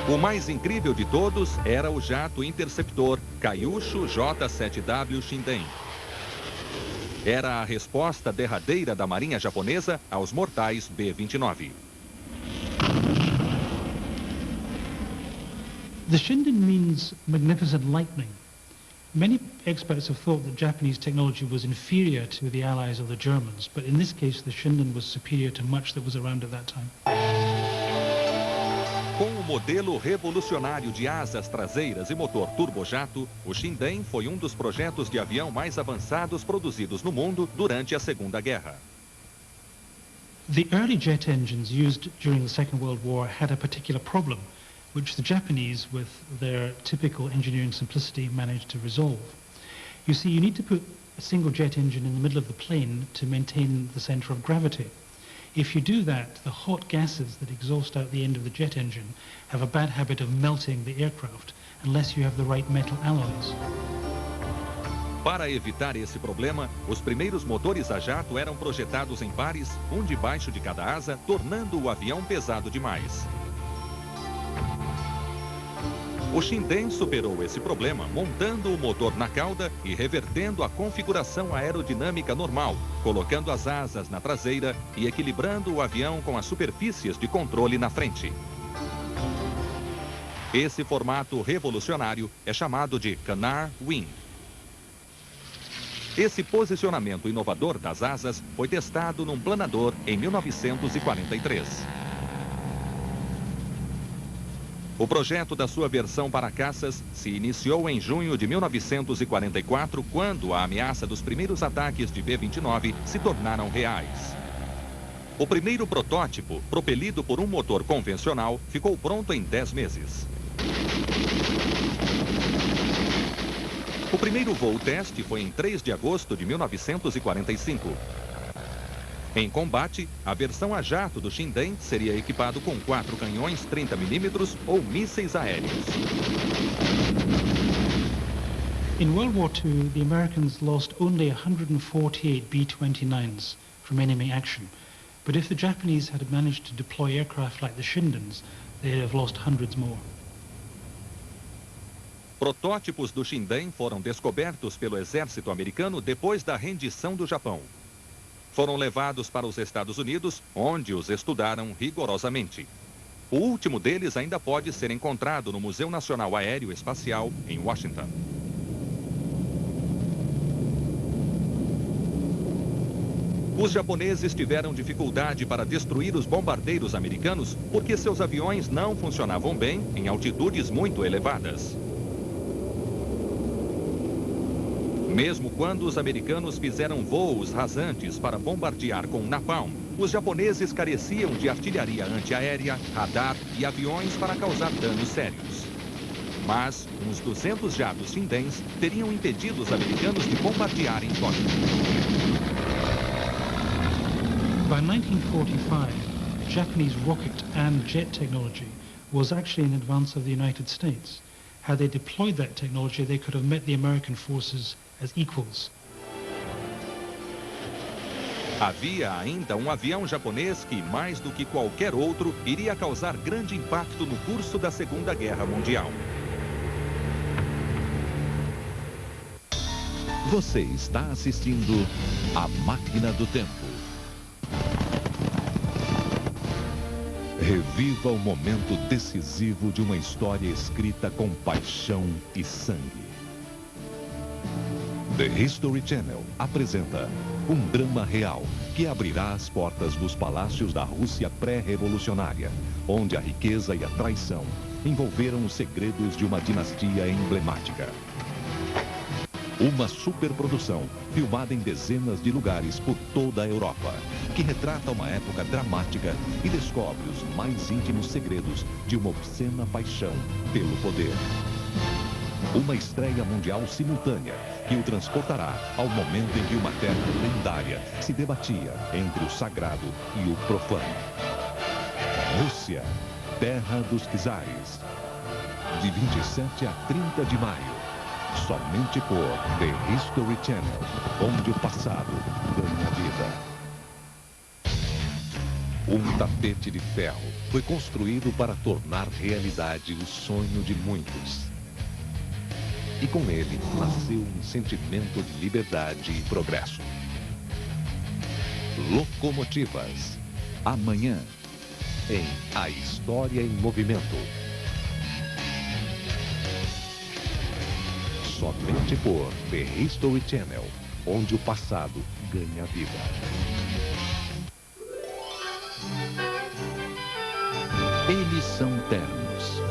O mais incrível de todos era o jato interceptor Kyushu J-7W Shinden. Era a resposta derradeira da Marinha japonesa aos mortais B-29. The Shinden means magnificent lightning. Many experts have thought that Japanese technology was inferior to the Allies or the Germans, but in this case the Shinden was superior to much that was around at that time. Com o modelo revolucionário de asas traseiras e motor turbojato, o Shinden foi um dos projetos de avião mais avançados produzidos no mundo durante a Segunda Guerra. The early jet engines used during the Second World War had a particular problem, which the Japanese, with their typical engineering simplicity, managed to resolve. You see, you need to put a single jet engine in the middle of the plane to maintain the center of gravity. If you do that, the hot gases that exhaust out the end of the jet engine have a bad habit of melting the aircraft unless you have the right metal alloys. Para evitar esse problema, os primeiros motores a jato eram projetados em pares, um debaixo de cada asa, tornando o avião pesado demais. O Shinden superou esse problema montando o motor na cauda e revertendo a configuração aerodinâmica normal, colocando as asas na traseira e equilibrando o avião com as superfícies de controle na frente. Esse formato revolucionário é chamado de Canard Wing. Esse posicionamento inovador das asas foi testado num planador em 1943. O projeto da sua versão para caças se iniciou em junho de 1944, quando a ameaça dos primeiros ataques de B-29 se tornaram reais. O primeiro protótipo, propelido por um motor convencional, ficou pronto em 10 meses. O primeiro voo teste foi em 3 de agosto de 1945. Em combate, a versão a jato do Shinden seria equipado com 4 canhões 30 mm ou mísseis aéreos. In World War II, the Americans lost only 148 B-29s from enemy action. But if the Japanese had managed to deploy aircraft like the Shindens, they'd have lost hundreds more. Protótipos do Shinden foram descobertos pelo exército americano depois da rendição do Japão. Foram levados para os Estados Unidos, onde os estudaram rigorosamente. O último deles ainda pode ser encontrado no Museu Nacional Aéreo Espacial, em Washington. Os japoneses tiveram dificuldade para destruir os bombardeiros americanos porque seus aviões não funcionavam bem em altitudes muito elevadas. Mesmo quando os americanos fizeram voos rasantes para bombardear com napalm, os japoneses careciam de artilharia antiaérea, radar e aviões para causar danos sérios. Mas uns 200 jatos Shindens teriam impedido os americanos de bombardearem Tóquio. By 1945, Japanese rocket and jet technology was actually in advance of the United States. Had they deployed that technology, they could have met the American forces as equals. Havia ainda um avião japonês que, mais do que qualquer outro, iria causar grande impacto no curso da Segunda Guerra Mundial. Você está assistindo A Máquina do Tempo. Reviva o momento decisivo de uma história escrita com paixão e sangue. The History Channel apresenta um drama real que abrirá as portas dos palácios da Rússia pré-revolucionária, onde a riqueza e a traição envolveram os segredos de uma dinastia emblemática. Uma superprodução filmada em dezenas de lugares por toda a Europa, que retrata uma época dramática e descobre os mais íntimos segredos de uma obscena paixão pelo poder. Uma estreia mundial simultânea que o transportará ao momento em que uma terra lendária se debatia entre o sagrado e o profano. Rússia, terra dos czares. De 27 a 30 de maio. Somente por The History Channel, onde o passado ganha vida. Um tapete de ferro foi construído para tornar realidade o sonho de muitos. E com ele nasceu um sentimento de liberdade e progresso. Locomotivas. Amanhã, em A História em Movimento. somente por The History Channel, onde o passado ganha vida. Eles são ternos,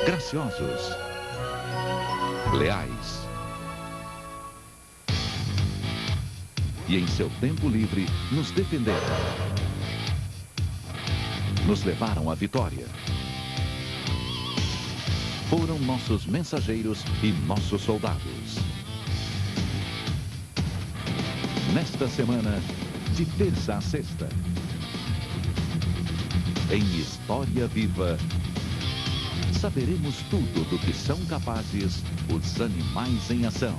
graciosos, leais. E em seu tempo livre nos defenderam. Nos levaram à vitória. Foram nossos mensageiros e nossos soldados. Nesta semana, de terça a sexta, em História Viva, saberemos tudo do que são capazes os animais em ação.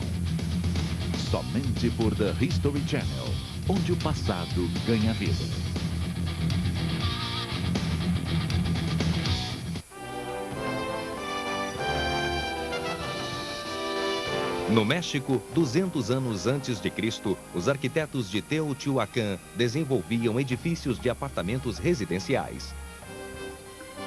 Somente por The History Channel, onde o passado ganha vida. No México, 200 anos antes de Cristo, os arquitetos de Teotihuacan desenvolviam edifícios de apartamentos residenciais.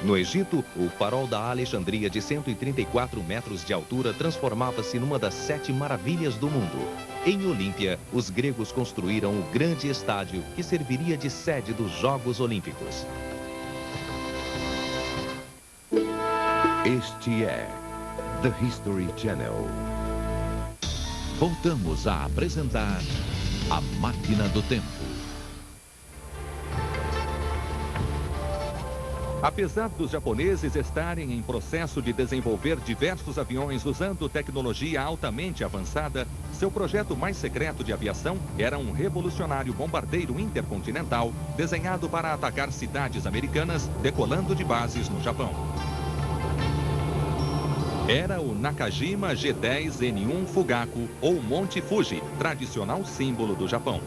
No Egito, o farol da Alexandria de 134 metros de altura transformava-se numa das 7 maravilhas do mundo. Em Olímpia, os gregos construíram o grande estádio que serviria de sede dos Jogos Olímpicos. Este é The History Channel. Voltamos a apresentar A Máquina do Tempo. Apesar dos japoneses estarem em processo de desenvolver diversos aviões usando tecnologia altamente avançada, seu projeto mais secreto de aviação era um revolucionário bombardeiro intercontinental desenhado para atacar cidades americanas decolando de bases no Japão. Era o Nakajima G-10N1 Fugaku, ou Monte Fuji, tradicional símbolo do Japão.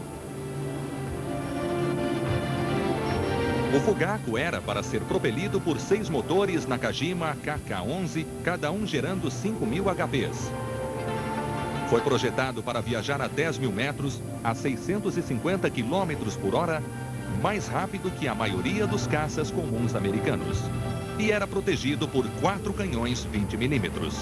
O Fugaku era para ser propelido por 6 motores Nakajima KK-11, cada um gerando 5.000 HPs. Foi projetado para viajar a 10.000 metros, a 650 km por hora, mais rápido que a maioria dos caças comuns americanos. E era protegido por 4 canhões 20 milímetros.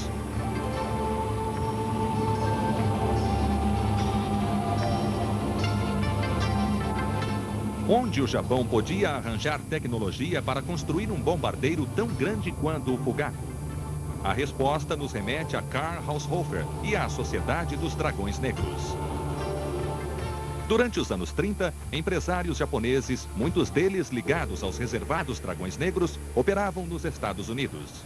Onde o Japão podia arranjar tecnologia para construir um bombardeiro tão grande quanto o Fugaku? A resposta nos remete a Carl Haushofer e à Sociedade dos Dragões Negros. Durante os anos 30, empresários japoneses, muitos deles ligados aos reservados Dragões Negros, operavam nos Estados Unidos.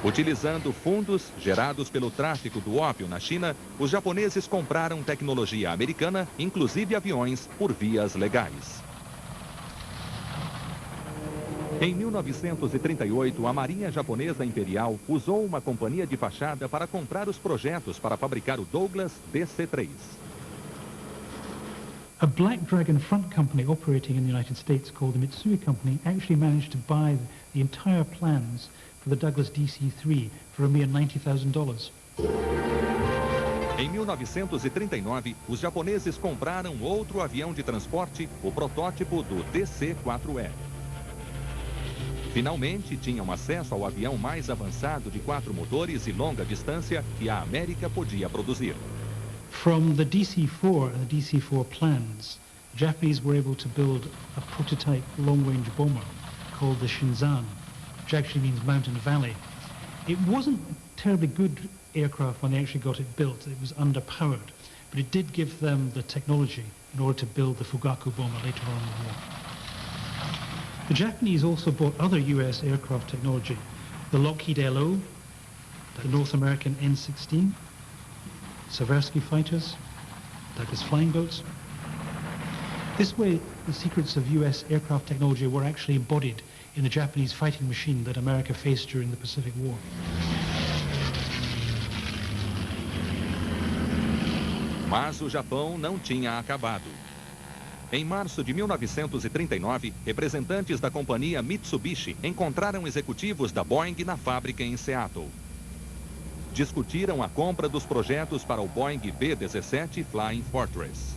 Utilizando fundos gerados pelo tráfico do ópio na China, os japoneses compraram tecnologia americana, inclusive aviões, por vias legais. Em 1938, a Marinha Japonesa Imperial usou uma companhia de fachada para comprar os projetos para fabricar o Douglas DC-3. A Black Dragon front company operating in the United States called the Mitsui Company actually managed to buy the entire plans for the Douglas DC-3 for a mere $90,000. Em 1939, os japoneses compraram outro avião de transporte, o protótipo do DC-4E. Finalmente, tinham acesso ao avião mais avançado de 4 motores e longa distância que a América podia produzir. From the DC-4 and the DC-4 plans, the Japanese were able to build a prototype long-range bomber called the Shinzan, which actually means mountain valley. It wasn't a terribly good aircraft when they actually got it built. It was underpowered, but it did give them the technology in order to build the Fugaku bomber later on in the war. The Japanese also bought other US aircraft technology, the Lockheed LO, the North American N-16, Seversky fighters, Douglas flying boats. This way, the secrets of US aircraft technology were actually embodied in the Japanese fighting machine that America faced during the Pacific War. Mas o Japão não tinha acabado. Em março de 1939, representantes da companhia Mitsubishi encontraram executivos da Boeing na fábrica em Seattle. Discutiram a compra dos projetos para o Boeing B-17 Flying Fortress.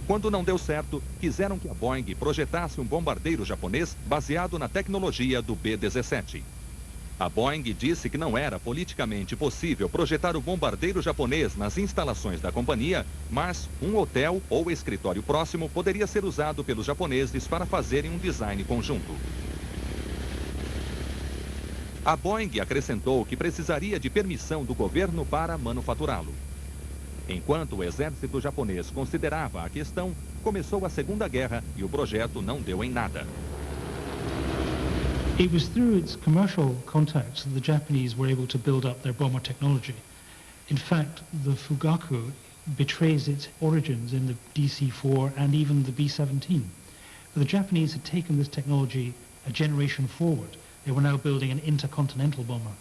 Quando não deu certo, quiseram que a Boeing projetasse um bombardeiro japonês baseado na tecnologia do B-17. A Boeing disse que não era politicamente possível projetar o bombardeiro japonês nas instalações da companhia, mas um hotel ou escritório próximo poderia ser usado pelos japoneses para fazerem um design conjunto. A Boeing acrescentou que precisaria de permissão do governo para manufaturá-lo. Enquanto o exército japonês considerava a questão, começou a Segunda Guerra e o projeto não deu em nada. It was through its commercial contacts that the Japanese were able to build up their bomber technology. In fact, the Fugaku betrays its origins in the DC-4 and even the B-17. But the Japanese had taken this technology a generation forward. They were now building an intercontinental bomber.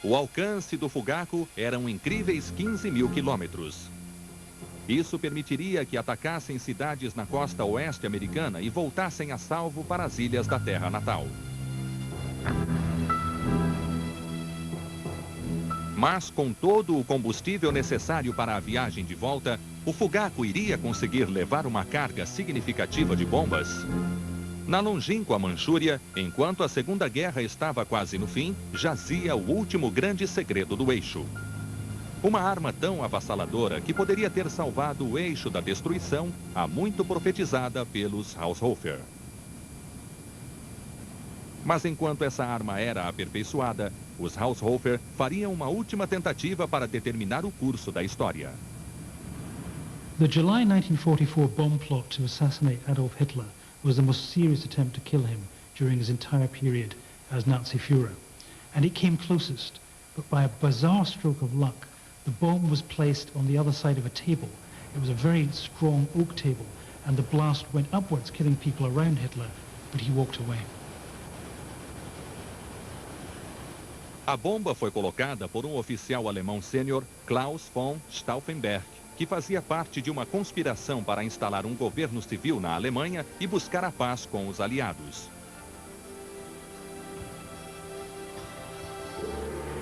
O alcance do Fugaku eram incríveis 15.000 quilômetros. Isso permitiria que atacassem cidades na costa oeste americana e voltassem a salvo para as ilhas da terra natal. Mas com todo o combustível necessário para a viagem de volta, o Fugaku iria conseguir levar uma carga significativa de bombas? Na longínqua Manchúria, enquanto a Segunda Guerra estava quase no fim, jazia o último grande segredo do eixo. Uma arma tão avassaladora que poderia ter salvado o eixo da destruição, há muito profetizada pelos Haushofer. Mas enquanto essa arma era aperfeiçoada, os Haushofer fariam uma última tentativa para determinar o curso da história. The July 1944 bomb plot to assassinate Adolf Hitler was the most serious attempt to kill him during his entire period as Nazi Führer. And it came closest, but by a bizarre stroke of luck, the bomb was placed on the other side of a table. It was a very strong oak table, and the blast went upwards, killing people around Hitler, but he walked away. A bomba foi colocada por um oficial alemão sênior, Klaus von Stauffenberg, que fazia parte de uma conspiração para instalar um governo civil na Alemanha e buscar a paz com os aliados.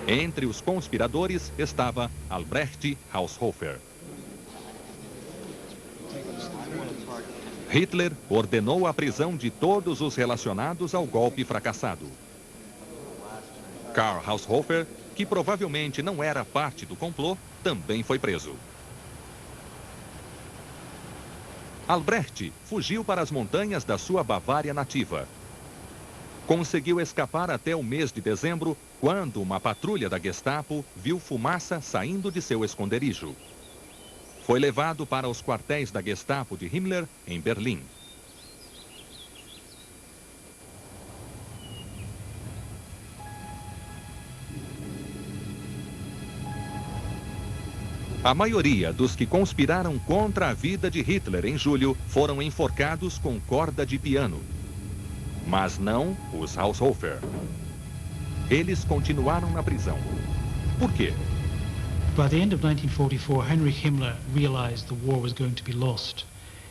Entre os conspiradores estava Albrecht Haushofer. Hitler ordenou a prisão de todos os relacionados ao golpe fracassado. Karl Haushofer, que provavelmente não era parte do complô, também foi preso. Albrecht fugiu para as montanhas da sua Bavária nativa. Conseguiu escapar até o mês de dezembro, quando uma patrulha da Gestapo viu fumaça saindo de seu esconderijo. Foi levado para os quartéis da Gestapo de Himmler, em Berlim. A maioria dos que conspiraram contra a vida de Hitler em julho foram enforcados com corda de piano. Mas não os Haushofer. Eles continuaram na prisão. Por quê? By the end of 1944, Heinrich Himmler realized the war was going to be lost.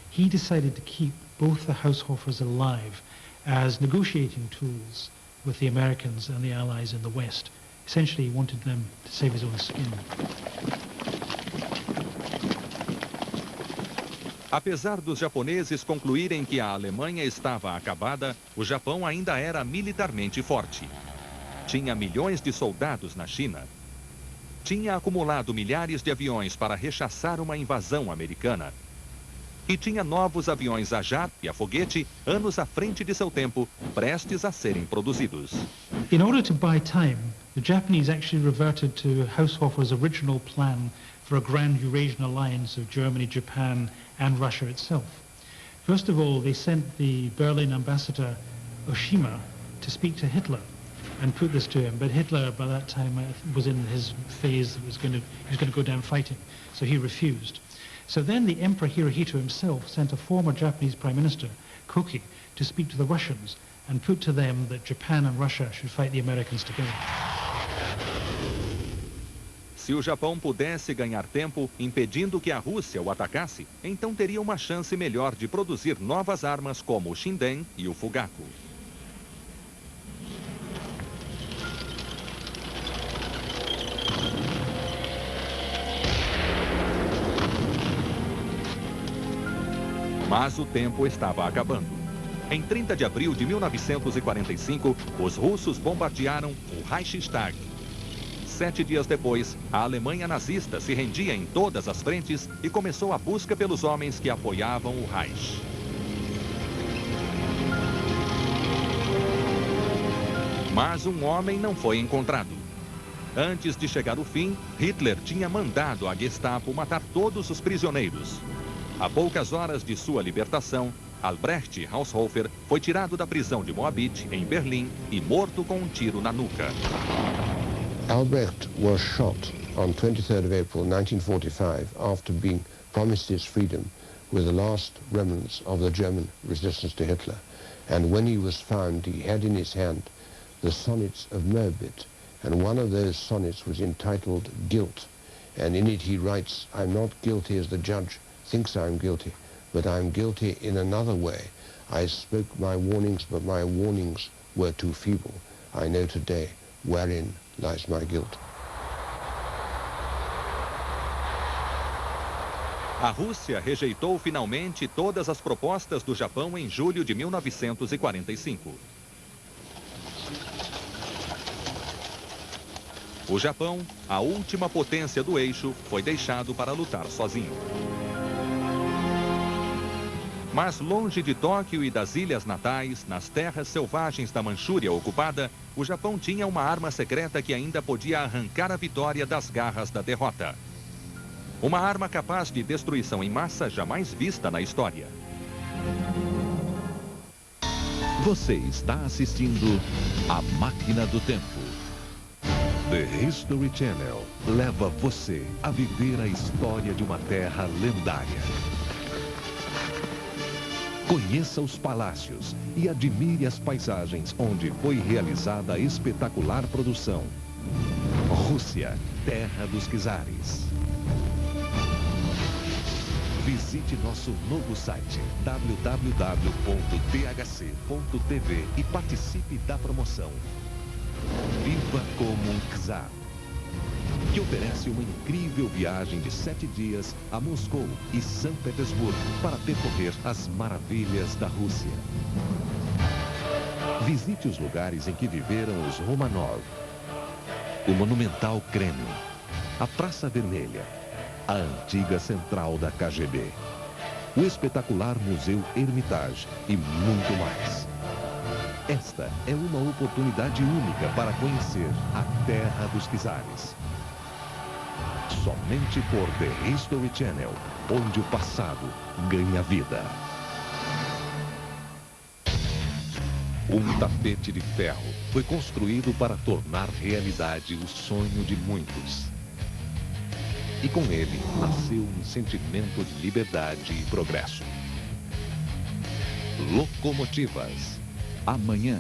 He decided to keep both the Haushofers alive as negotiating tools with the Americans and the Allies in the West. Essentially, he wanted them to save his own skin. Apesar dos japoneses concluírem que a Alemanha estava acabada, o Japão ainda era militarmente forte. Tinha milhões de soldados na China. Tinha acumulado milhares de aviões para rechaçar uma invasão americana. E tinha novos aviões a jato e a foguete, anos à frente de seu tempo, prestes a serem produzidos. In order to buy time, the Japanese actually reverted to Haushofer's original plan for a grand Eurasian alliance of Germany, Japan, and Russia itself. First of all, they sent the Berlin ambassador Oshima to speak to Hitler and put this to him. But Hitler, by that time, was in his phase that he was going to go down fighting, so he refused. So then the Emperor Hirohito himself sent a former Japanese Prime Minister, Koki, to speak to the Russians and put to them that Japan and Russia should fight the Americans together. Se o Japão pudesse ganhar tempo impedindo que a Rússia o atacasse, então teria uma chance melhor de produzir novas armas como o Shinden e o Fugaku. Mas o tempo estava acabando. Em 30 de abril de 1945, os russos bombardearam o Reichstag. 7 dias depois, a Alemanha nazista se rendia em todas as frentes e começou a busca pelos homens que apoiavam o Reich. Mas um homem não foi encontrado. Antes de chegar o fim, Hitler tinha mandado a Gestapo matar todos os prisioneiros. A poucas horas de sua libertação, Albrecht Haushofer foi tirado da prisão de Moabit, em Berlim, e morto com um tiro na nuca. Albrecht was shot on 23rd of April 1945 after being promised his freedom with the last remnants of the German resistance to Hitler. And when he was found, he had in his hand the sonnets of Moabit, and one of those sonnets was entitled Guilt. And in it he writes, "I'm not guilty as the judge thinks I'm guilty, but I'm guilty in another way. I spoke my warnings, but my warnings were too feeble. I know today wherein lies my guilt." A Rússia rejeitou finalmente todas as propostas do Japão em julho de 1945. O Japão, a última potência do eixo, foi deixado para lutar sozinho. Mas longe de Tóquio e das ilhas natais, nas terras selvagens da Manchúria ocupada, o Japão tinha uma arma secreta que ainda podia arrancar a vitória das garras da derrota. Uma arma capaz de destruição em massa jamais vista na história. Você está assistindo A Máquina do Tempo. The History Channel leva você a viver a história de uma terra lendária. Conheça os palácios e admire as paisagens onde foi realizada a espetacular produção. Rússia, terra dos czares. Visite nosso novo site www.dhc.tv e participe da promoção Viva como um Czar, que oferece uma incrível viagem de 7 dias a Moscou e São Petersburgo para percorrer as maravilhas da Rússia. Visite os lugares em que viveram os Romanov, o monumental Kremlin, a Praça Vermelha, a antiga central da KGB, o espetacular Museu Hermitage e muito mais. Esta é uma oportunidade única para conhecer a terra dos czares. Somente por The History Channel, onde o passado ganha vida. Um tapete de ferro foi construído para tornar realidade o sonho de muitos. E com ele nasceu um sentimento de liberdade e progresso. Locomotivas. Amanhã,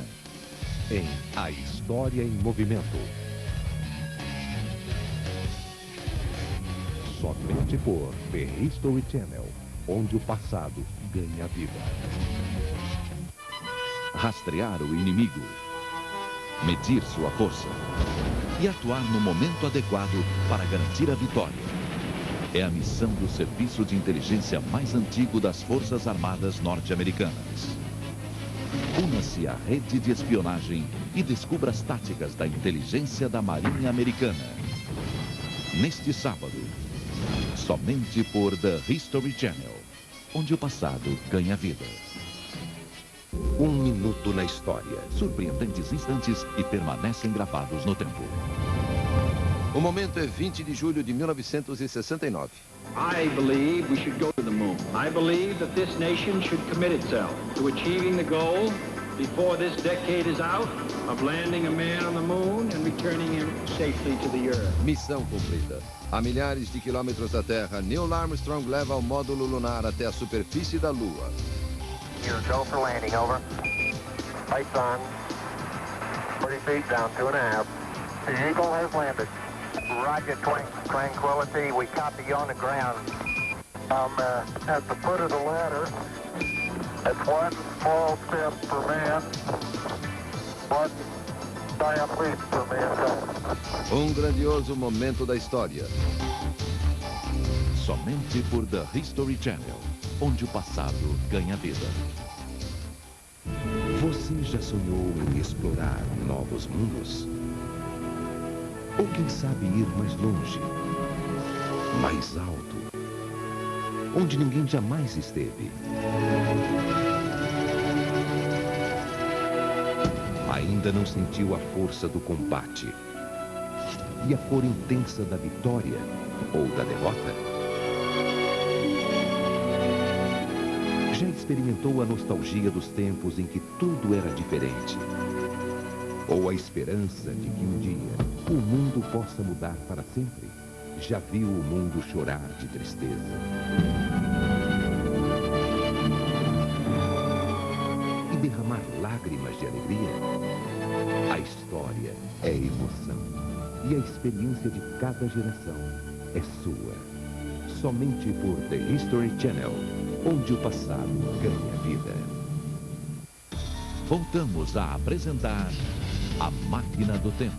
em A História em Movimento. Somente por The History Channel, onde o passado ganha vida. Rastrear o inimigo, medir sua força e atuar no momento adequado para garantir a vitória. É a missão do serviço de inteligência mais antigo das Forças Armadas norte-americanas. Una-se à rede de espionagem e descubra as táticas da inteligência da Marinha Americana. Neste sábado, somente por The History Channel, onde o passado ganha vida. Um minuto na história. Surpreendentes instantes e permanecem gravados no tempo. O momento é 20 de julho de 1969. I believe we should go to the moon. I believe that this nation should commit itself to achieving the goal before this decade is out of landing a man on the moon and returning him safely to the earth. Missão cumprida. A milhares de quilômetros da Terra, Neil Armstrong leva o módulo lunar até a superfície da Lua. Here, go for landing, over. Lights on. 30 feet down, 2.5. The Eagle has landed. Roger, Tranquility, we copy you on the ground. At the foot of the ladder, it's one small step for man, one giant leap for mankind. Grandioso momento da história. Somente por The History Channel, onde o passado ganha vida. Você já sonhou em explorar novos mundos? Ou quem sabe ir mais longe, mais alto, onde ninguém jamais esteve? Ainda não sentiu a força do combate e a cor intensa da vitória ou da derrota? Já experimentou a nostalgia dos tempos em que tudo era diferente? Ou a esperança de que um dia o mundo possa mudar para sempre? Já viu o mundo chorar de tristeza? E derramar lágrimas de alegria? A história é emoção. E a experiência de cada geração é sua. Somente por The History Channel, onde o passado ganha vida. Voltamos a apresentar A Máquina do Tempo.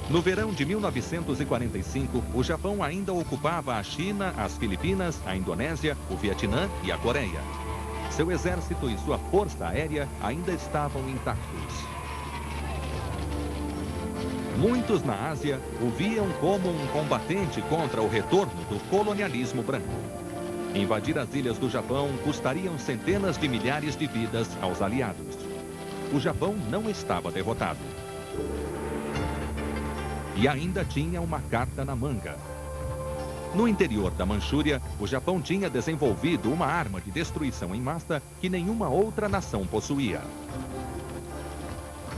No verão de 1945, o Japão ainda ocupava a China, as Filipinas, a Indonésia, o Vietnã e a Coreia. Seu exército e sua força aérea ainda estavam intactos. Muitos na Ásia o viam como um combatente contra o retorno do colonialismo branco. Invadir as ilhas do Japão custariam centenas de milhares de vidas aos aliados. O Japão não estava derrotado. E ainda tinha uma carta na manga. No interior da Manchúria, o Japão tinha desenvolvido uma arma de destruição em massa que nenhuma outra nação possuía.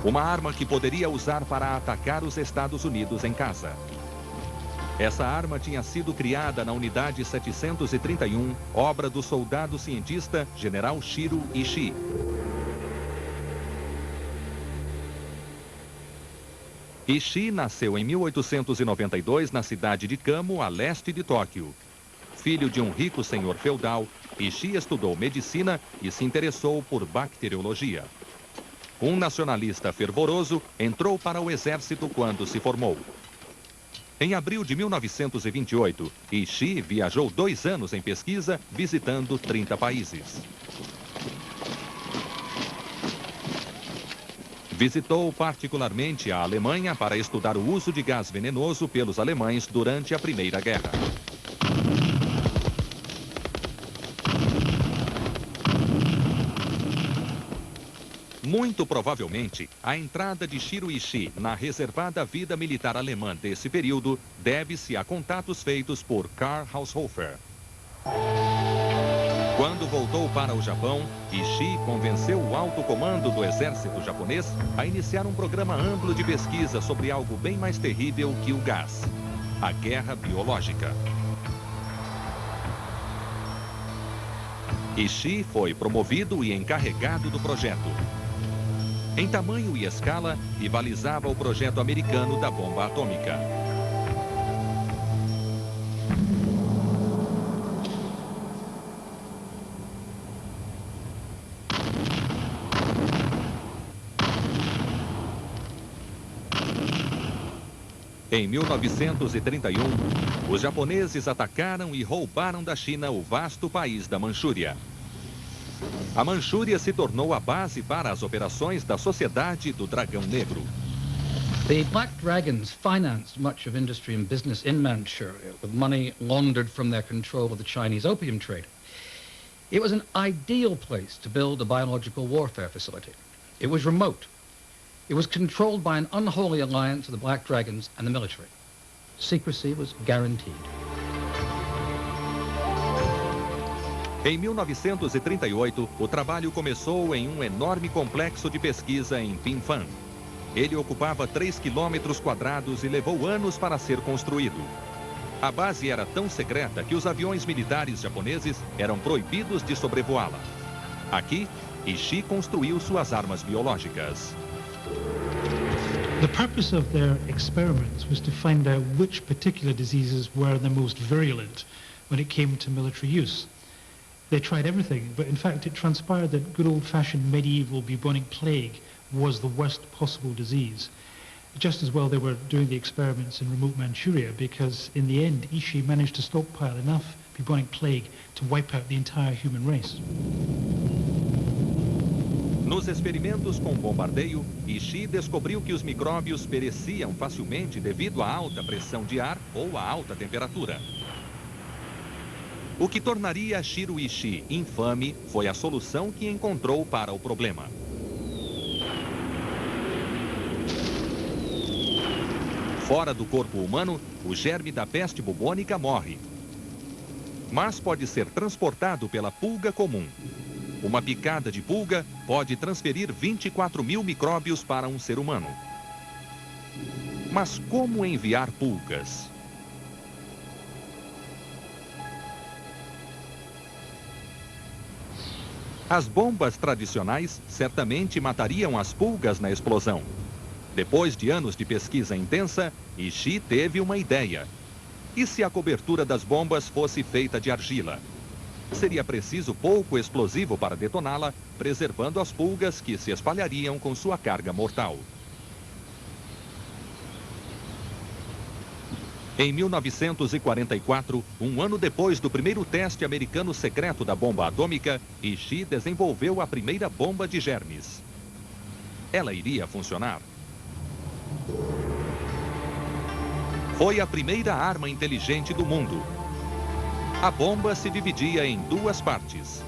Uma arma que poderia usar para atacar os Estados Unidos em casa. Essa arma tinha sido criada na Unidade 731, obra do soldado cientista General Shiro Ishii. Ishii nasceu em 1892 na cidade de Kamo, a leste de Tóquio. Filho de um rico senhor feudal, Ishii estudou medicina e se interessou por bacteriologia. Um nacionalista fervoroso, entrou para o exército quando se formou. Em abril de 1928, Ishii viajou 2 anos em pesquisa, visitando 30 países. Visitou particularmente a Alemanha para estudar o uso de gás venenoso pelos alemães durante a Primeira Guerra. Muito provavelmente, a entrada de Shiro Ishii na reservada vida militar alemã desse período deve-se a contatos feitos por Karl Haushofer. Quando voltou para o Japão, Ishii convenceu o alto comando do exército japonês a iniciar um programa amplo de pesquisa sobre algo bem mais terrível que o gás: a guerra biológica. Ishii foi promovido e encarregado do projeto. Em tamanho e escala, rivalizava o projeto americano da bomba atômica. Em 1931, os japoneses atacaram e roubaram da China o vasto país da Manchúria. A Manchúria se tornou a base para as operações da Sociedade do Dragão Negro. The Black Dragons financed much of industry and business in Manchuria with money laundered from their control of the Chinese opium trade. It was an ideal place to build a biological warfare facility. It was remote. It was controlled by an unholy alliance of the Black Dragons and the military. Secrecy was guaranteed. Em 1938, o trabalho começou em um enorme complexo de pesquisa em Pinfan. Ele ocupava 3 quilômetros quadrados e levou anos para ser construído. A base era tão secreta que os aviões militares japoneses eram proibidos de sobrevoá-la. Aqui, Ishii construiu suas armas biológicas. The purpose of their experiments was to find out which particular diseases were the most virulent when it came to military use. They tried everything, but in fact it transpired that good old-fashioned medieval bubonic plague was the worst possible disease. Just as well they were doing the experiments in remote Manchuria, because in the end Ishii managed to stockpile enough bubonic plague to wipe out the entire human race. Nos experimentos com bombardeio, Ishii descobriu que os micróbios pereciam facilmente devido à alta pressão de ar ou à alta temperatura. O que tornaria Shiro Ishii infame foi a solução que encontrou para o problema. Fora do corpo humano, o germe da peste bubônica morre, mas pode ser transportado pela pulga comum. Uma picada de pulga pode transferir 24.000 micróbios para um ser humano. Mas como enviar pulgas? As bombas tradicionais certamente matariam as pulgas na explosão. Depois de anos de pesquisa intensa, Ishii teve uma ideia. E se a cobertura das bombas fosse feita de argila? Seria preciso pouco explosivo para detoná-la, preservando as pulgas que se espalhariam com sua carga mortal. Em 1944, um ano depois do primeiro teste americano secreto da bomba atômica, Ishii desenvolveu a primeira bomba de germes. Ela iria funcionar? Foi a primeira arma inteligente do mundo. A bomba se dividia em duas partes.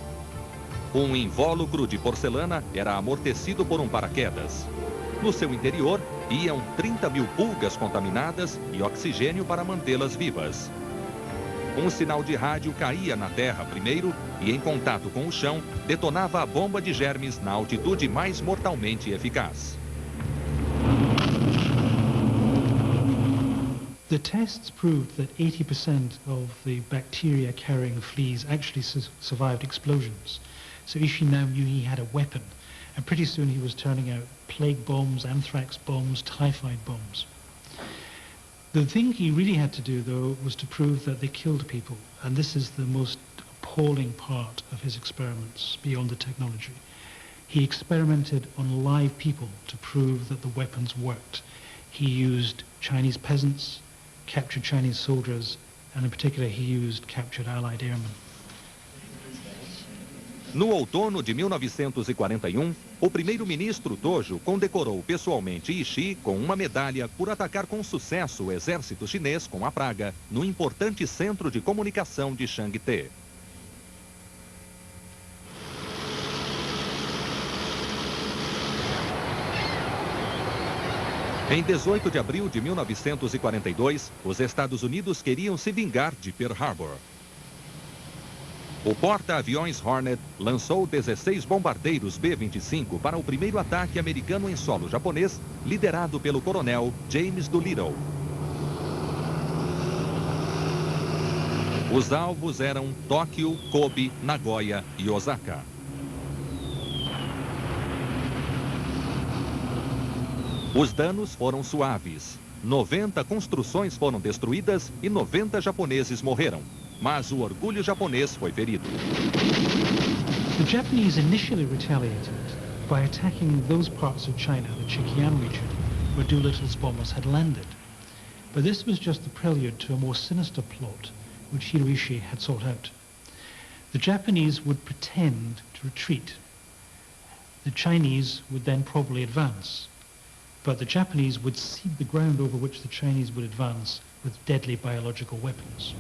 Um invólucro de porcelana era amortecido por um paraquedas. No seu interior, iam 30.000 pulgas contaminadas e oxigênio para mantê-las vivas. Um sinal de rádio caía na terra primeiro e, em contato com o chão, detonava a bomba de germes na altitude mais mortalmente eficaz. The tests proved that 80% of the bacteria carrying fleas actually survived explosions. So Ishii now knew he had a weapon, and pretty soon he was turning out plague bombs, anthrax bombs, typhoid bombs. The thing he really had to do, though, was to prove that they killed people, and this is the most appalling part of his experiments beyond the technology. He experimented on live people to prove that the weapons worked. He used Chinese peasants, captured Chinese soldiers, and in particular he used captured Allied airmen. No outono de 1941, o primeiro-ministro Tojo condecorou pessoalmente Ishii com uma medalha por atacar com sucesso o exército chinês com a praga no importante centro de comunicação de Changte. Em 18 de abril de 1942, os Estados Unidos queriam se vingar de Pearl Harbor. O porta-aviões Hornet lançou 16 bombardeiros B-25 para o primeiro ataque americano em solo japonês, liderado pelo coronel James Doolittle. Os alvos eram Tóquio, Kobe, Nagoya e Osaka. Os danos foram suaves. 90 construções foram destruídas e 90 japoneses morreram. Mas o orgulho japonês foi ferido. The Japanese initially retaliated by attacking those parts of China, the Chekiang region, where Doolittle's bombers had landed. But this was just the prelude to a more sinister plot which Hiroishi had sought out. The Japanese would pretend to retreat. The Chinese would then probably advance. But the Japanese would cede the ground over which the Chinese would advance with deadly biological weapons.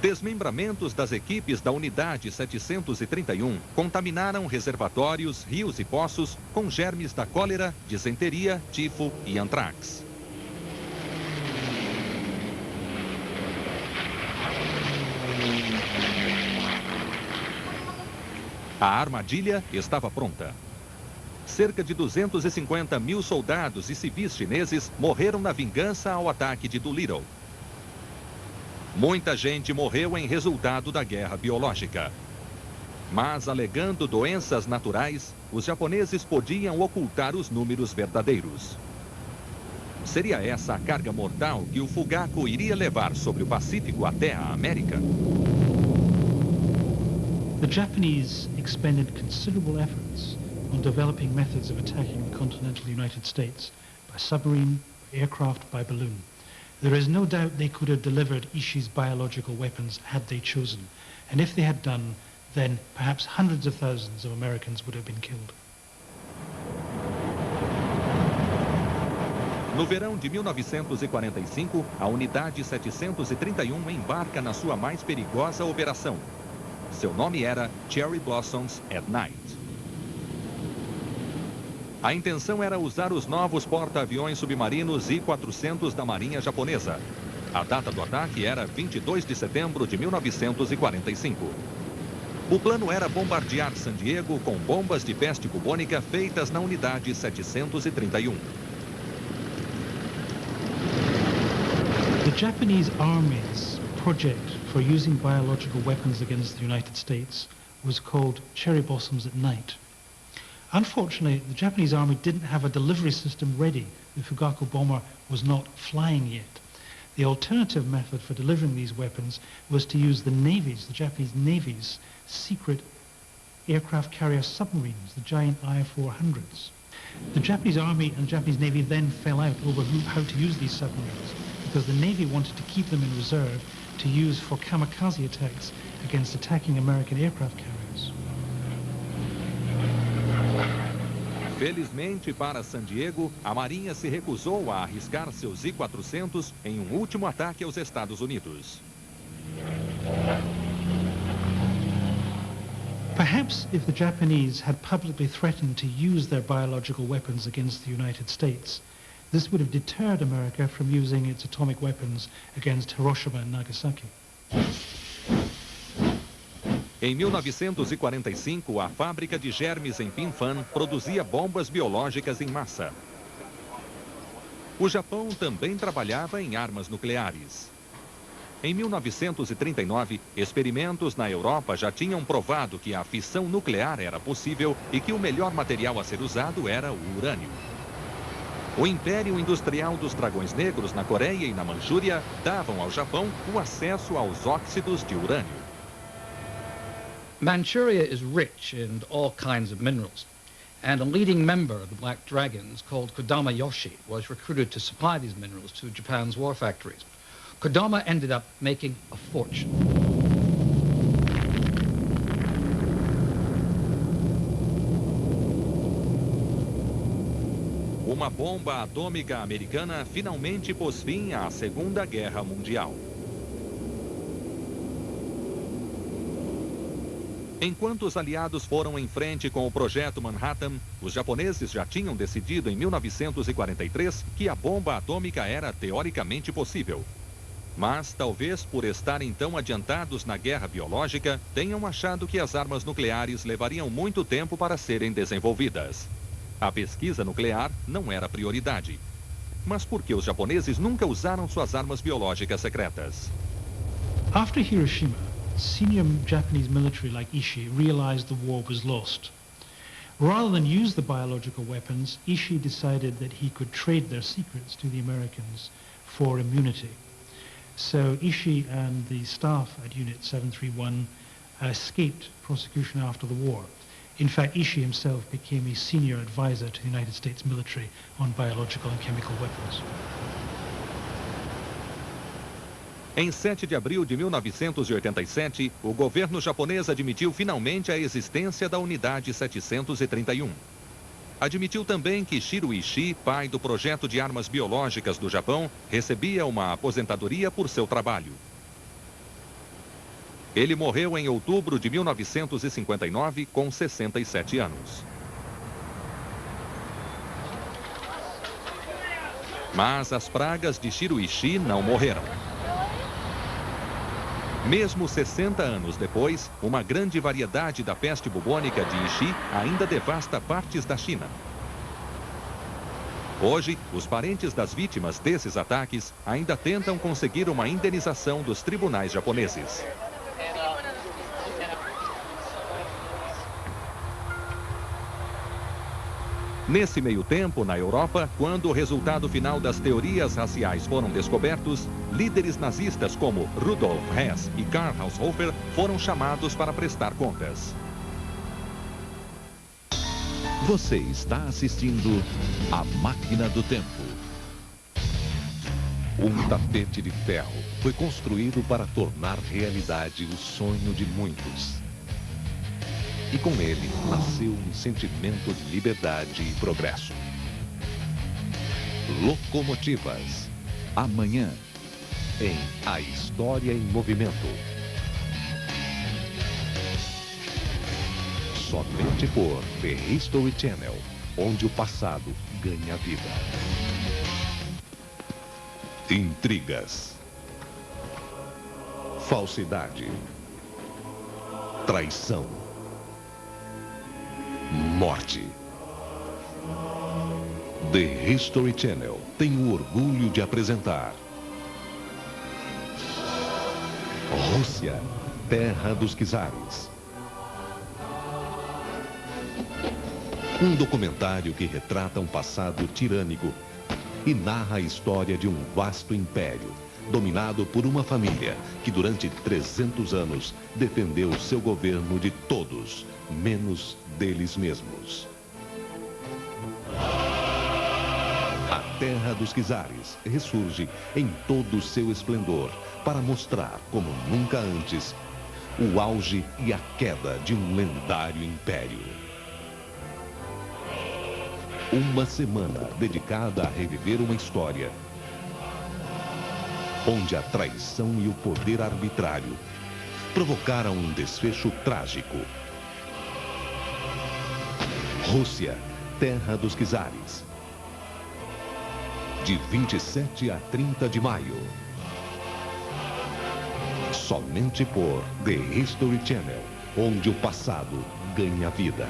Desmembramentos das equipes da Unidade 731 contaminaram reservatórios, rios e poços com germes da cólera, disenteria, tifo e antrax. A armadilha estava pronta. Cerca de 250.000 soldados e civis chineses morreram na vingança ao ataque de Doolittle. Muita gente morreu em resultado da guerra biológica. Mas, alegando doenças naturais, os japoneses podiam ocultar os números verdadeiros. Seria essa a carga mortal que o Fugaku iria levar sobre o Pacífico até a América? The Japanese expended considerable efforts on developing methods of attacking the continental United States by submarine, by aircraft, by balloon. There is no doubt they could have delivered Ishii's biological weapons had they chosen. And if they had done, then perhaps hundreds of thousands of Americans would have been killed. No verão de 1945, a Unidade 731 embarca na sua mais perigosa operação. Seu nome era Cherry Blossoms at Night. A intenção era usar os novos porta-aviões submarinos I-400 da Marinha Japonesa. A data do ataque era 22 de setembro de 1945. O plano era bombardear San Diego com bombas de peste bubônica feitas na Unidade 731. The Japanese Army's project for using biological weapons against the United States was called Cherry Blossoms at Night. Unfortunately, the Japanese Army didn't have a delivery system ready. The Fugaku bomber was not flying yet. The alternative method for delivering these weapons was to use the Japanese Navy's secret aircraft carrier submarines, the giant I-400s. The Japanese Army and Japanese Navy then fell out over how to use these submarines, because the Navy wanted to keep them in reserve to use for kamikaze attacks against attacking American aircraft carriers. Felizmente para San Diego, a Marinha se recusou a arriscar seus I-400 em um último ataque aos Estados Unidos. Perhaps if the Japanese had publicly threatened to use their biological weapons against the United States, this would have deterred America from using its atomic weapons against Hiroshima and Nagasaki. Em 1945, a fábrica de germes em Pinfan produzia bombas biológicas em massa. O Japão também trabalhava em armas nucleares. Em 1939, experimentos na Europa já tinham provado que a fissão nuclear era possível e que o melhor material a ser usado era o urânio. O Império Industrial dos Dragões Negros na Coreia e na Manchúria davam ao Japão o acesso aos óxidos de urânio. Manchuria is rich in all kinds of minerals, and a leading member of the Black Dragons called Kodama Yoshi was recruited to supply these minerals to Japan's war factories. Kodama ended up making a fortune. Uma bomba atômica americana finalmente pôs fim à Segunda Guerra Mundial. Enquanto os aliados foram em frente com o Projeto Manhattan, os japoneses já tinham decidido em 1943 que a bomba atômica era teoricamente possível. Mas, talvez por estarem tão adiantados na guerra biológica, tenham achado que as armas nucleares levariam muito tempo para serem desenvolvidas. A pesquisa nuclear não era prioridade. Mas por que os japoneses nunca usaram suas armas biológicas secretas? After Hiroshima, senior Japanese military like Ishii realized the war was lost. Rather than use the biological weapons, Ishii decided that he could trade their secrets to the Americans for immunity. So Ishii and the staff at Unit 731 escaped prosecution after the war. In fact, Ishii himself became a senior advisor to the United States military on biological and chemical weapons. Em 7 de abril de 1987, o governo japonês admitiu finalmente a existência da Unidade 731. Admitiu também que Shiro Ishii, pai do projeto de armas biológicas do Japão, recebia uma aposentadoria por seu trabalho. Ele morreu em outubro de 1959, com 67 anos. Mas as pragas de Shiro Ishii não morreram. Mesmo 60 anos depois, uma grande variedade da peste bubônica de Ishii ainda devasta partes da China. Hoje, os parentes das vítimas desses ataques ainda tentam conseguir uma indenização dos tribunais japoneses. Nesse meio tempo, na Europa, quando o resultado final das teorias raciais foram descobertos, líderes nazistas como Rudolf Hess e Karl Haushofer foram chamados para prestar contas. Você está assistindo A Máquina do Tempo. Um tapete de ferro foi construído para tornar realidade o sonho de muitos. E com ele nasceu um sentimento de liberdade e progresso. Locomotivas. Amanhã, em A História em Movimento. Somente por The History Channel, onde o passado ganha vida. Intrigas. Falsidade. Traição. Morte. The History Channel tem o orgulho de apresentar Rússia, terra dos czares. Um documentário que retrata um passado tirânico e narra a história de um vasto império, dominado por uma família que durante 300 anos defendeu seu governo de todos, menos deles mesmos. A terra dos czares ressurge em todo o seu esplendor para mostrar, como nunca antes, o auge e a queda de um lendário império. Uma semana dedicada a reviver uma história onde a traição e o poder arbitrário provocaram um desfecho trágico. Rússia, terra dos czares. De 27 a 30 de maio. Somente por The History Channel, onde o passado ganha vida.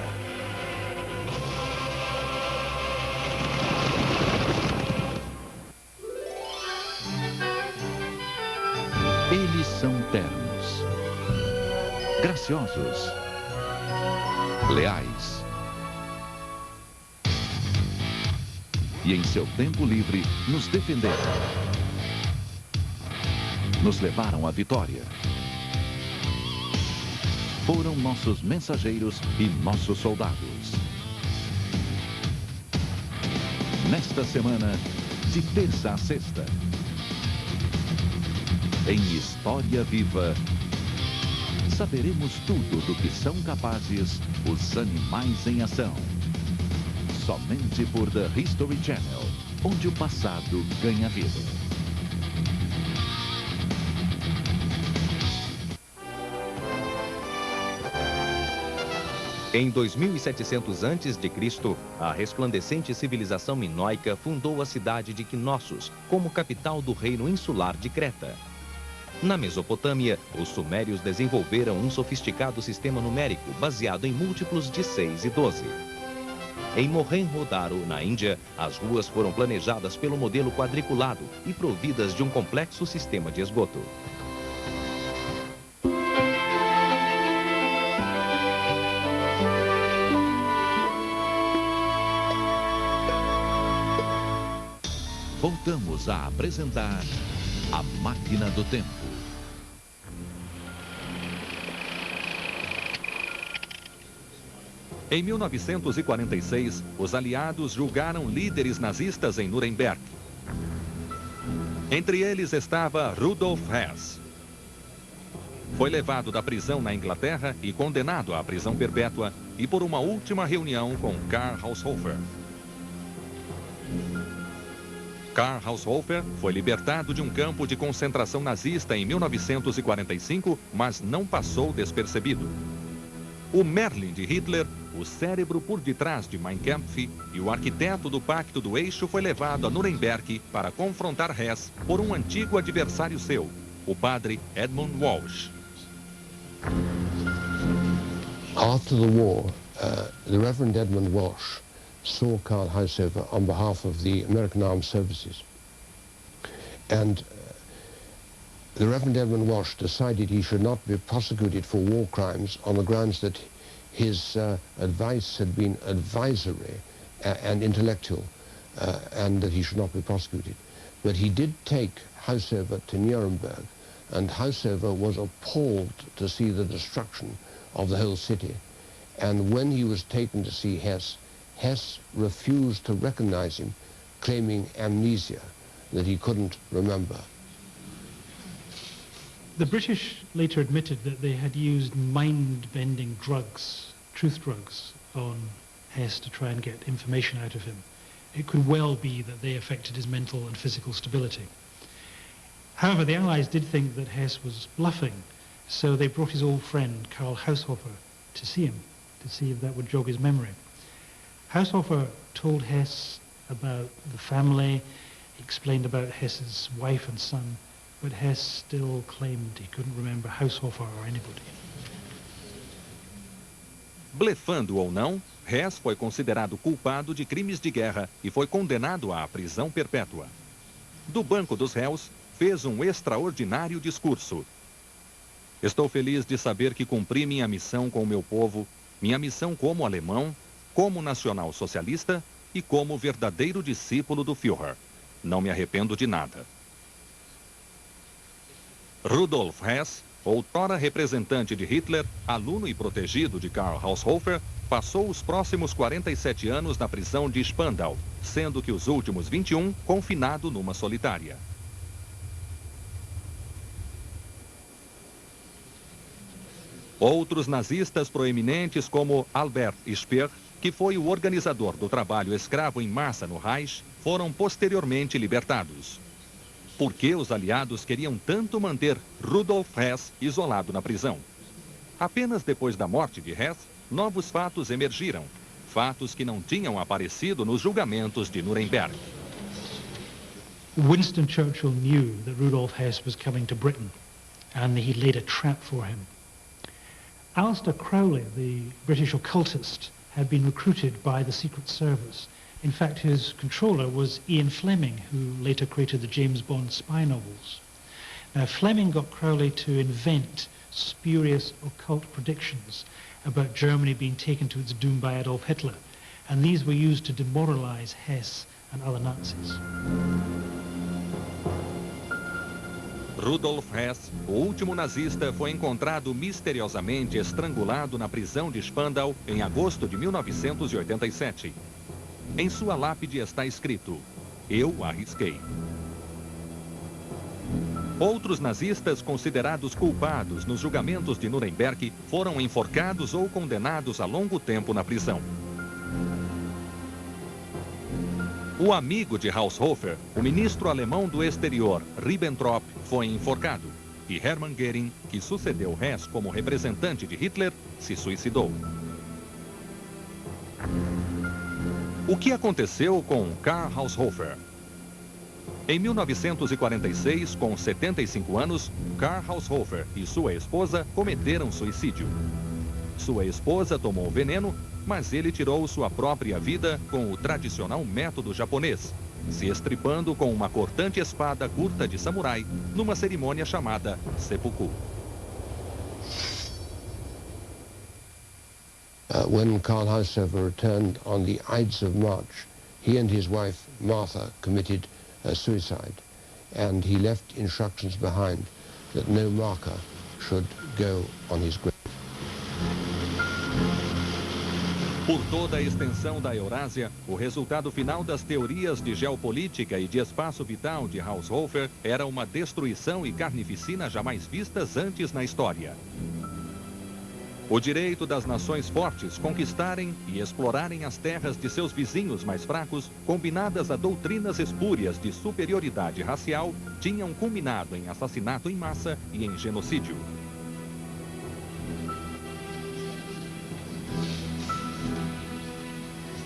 Eles são ternos, graciosos, leais. E em seu tempo livre nos defenderam. Nos levaram à vitória. Foram nossos mensageiros e nossos soldados. Nesta semana, de terça a sexta, em História Viva, saberemos tudo do que são capazes os animais em ação. Somente por The History Channel, onde o passado ganha vida. Em 2700 a.C., a resplandecente civilização minoica fundou a cidade de Knossos como capital do reino insular de Creta. Na Mesopotâmia, os sumérios desenvolveram um sofisticado sistema numérico baseado em múltiplos de 6 e 12. Em Mohenjo-Daro, na Índia, as ruas foram planejadas pelo modelo quadriculado e providas de um complexo sistema de esgoto. Voltamos a apresentar A Máquina do Tempo. Em 1946, os aliados julgaram líderes nazistas em Nuremberg. Entre eles estava Rudolf Hess. Foi levado da prisão na Inglaterra e condenado à prisão perpétua e por uma última reunião com Karl Haushofer. Karl Haushofer foi libertado de um campo de concentração nazista em 1945, mas não passou despercebido. O Merlin de Hitler, o cérebro por detrás de Mein Kampf e o arquiteto do Pacto do Eixo, foi levado a Nuremberg para confrontar Hess por um antigo adversário seu, o padre Edmund Walsh. After the war, the Reverend Edmund Walsh saw Karl Haushofer on behalf of the American Armed Services. And the Reverend Edmund Walsh decided he should not be prosecuted for war crimes on the grounds that his advice had been advisory and intellectual, and that he should not be prosecuted. But he did take Haushofer to Nuremberg, and Haushofer was appalled to see the destruction of the whole city. And when he was taken to see Hess, Hess refused to recognize him, claiming amnesia. that he couldn't remember. The British later admitted that they had used mind-bending drugs, truth drugs, on Hess to try and get information out of him. It could well be that they affected his mental and physical stability. However, the Allies did think that Hess was bluffing, so they brought his old friend, Karl Haushofer, to see him, to see if that would jog his memory. Haushofer told Hess about the family, explained about Hess's wife and son, but Hess still claimed he couldn't remember Haushofer or anybody. Blefando ou não, Hess foi considerado culpado de crimes de guerra e foi condenado à prisão perpétua. Do banco dos réus, fez um extraordinário discurso. Estou feliz de saber que cumpri minha missão com o meu povo, minha missão como alemão, como nacional-socialista e como verdadeiro discípulo do Führer. Não me arrependo de nada. Rudolf Hess, outrora representante de Hitler, aluno e protegido de Karl Haushofer, passou os próximos 47 anos na prisão de Spandau, sendo que os últimos 21 confinado numa solitária. Outros nazistas proeminentes como Albert Speer, que foi o organizador do trabalho escravo em massa no Reich, foram posteriormente libertados. Por que os aliados queriam tanto manter Rudolf Hess isolado na prisão? Apenas depois da morte de Hess, novos fatos emergiram. Fatos que não tinham aparecido nos julgamentos de Nuremberg. Winston Churchill knew that Rudolf Hess was coming to Britain, and he laid a trap for him. Aleister Crowley, the British occultist, had been recruited by the Secret Service. In fact, his controller was Ian Fleming, who later created the James Bond spy novels. Now, Fleming got Crowley to invent spurious occult predictions about Germany being taken to its doom by Adolf Hitler, and these were used to demoralize Hess and other Nazis. Rudolf Hess, o último nazista, foi encontrado misteriosamente estrangulado na prisão de Spandau em agosto de 1987. Em sua lápide está escrito: "Eu arrisquei". Outros nazistas considerados culpados nos julgamentos de Nuremberg foram enforcados ou condenados a longo tempo na prisão. O amigo de Haushofer, o ministro alemão do exterior, Ribbentrop, foi enforcado. E Hermann Göring, que sucedeu Hess como representante de Hitler, se suicidou. O que aconteceu com Karl Haushofer? Em 1946, com 75 anos, Karl Haushofer e sua esposa cometeram suicídio. Sua esposa tomou veneno, mas ele tirou sua própria vida com o tradicional método japonês, se estripando com uma cortante espada curta de samurai numa cerimônia chamada seppuku. When Karl Haushofer returned on the Ides of March, he and his wife Martha committed suicide, and he left instructions behind that no marker should go on his grave. Por toda a extensão da Eurásia, o resultado final das teorias de geopolítica e de espaço vital de Haushofer era uma destruição e carnificina jamais vistas antes na história. O direito das nações fortes conquistarem e explorarem as terras de seus vizinhos mais fracos, combinadas a doutrinas espúrias de superioridade racial, tinham culminado em assassinato em massa e em genocídio.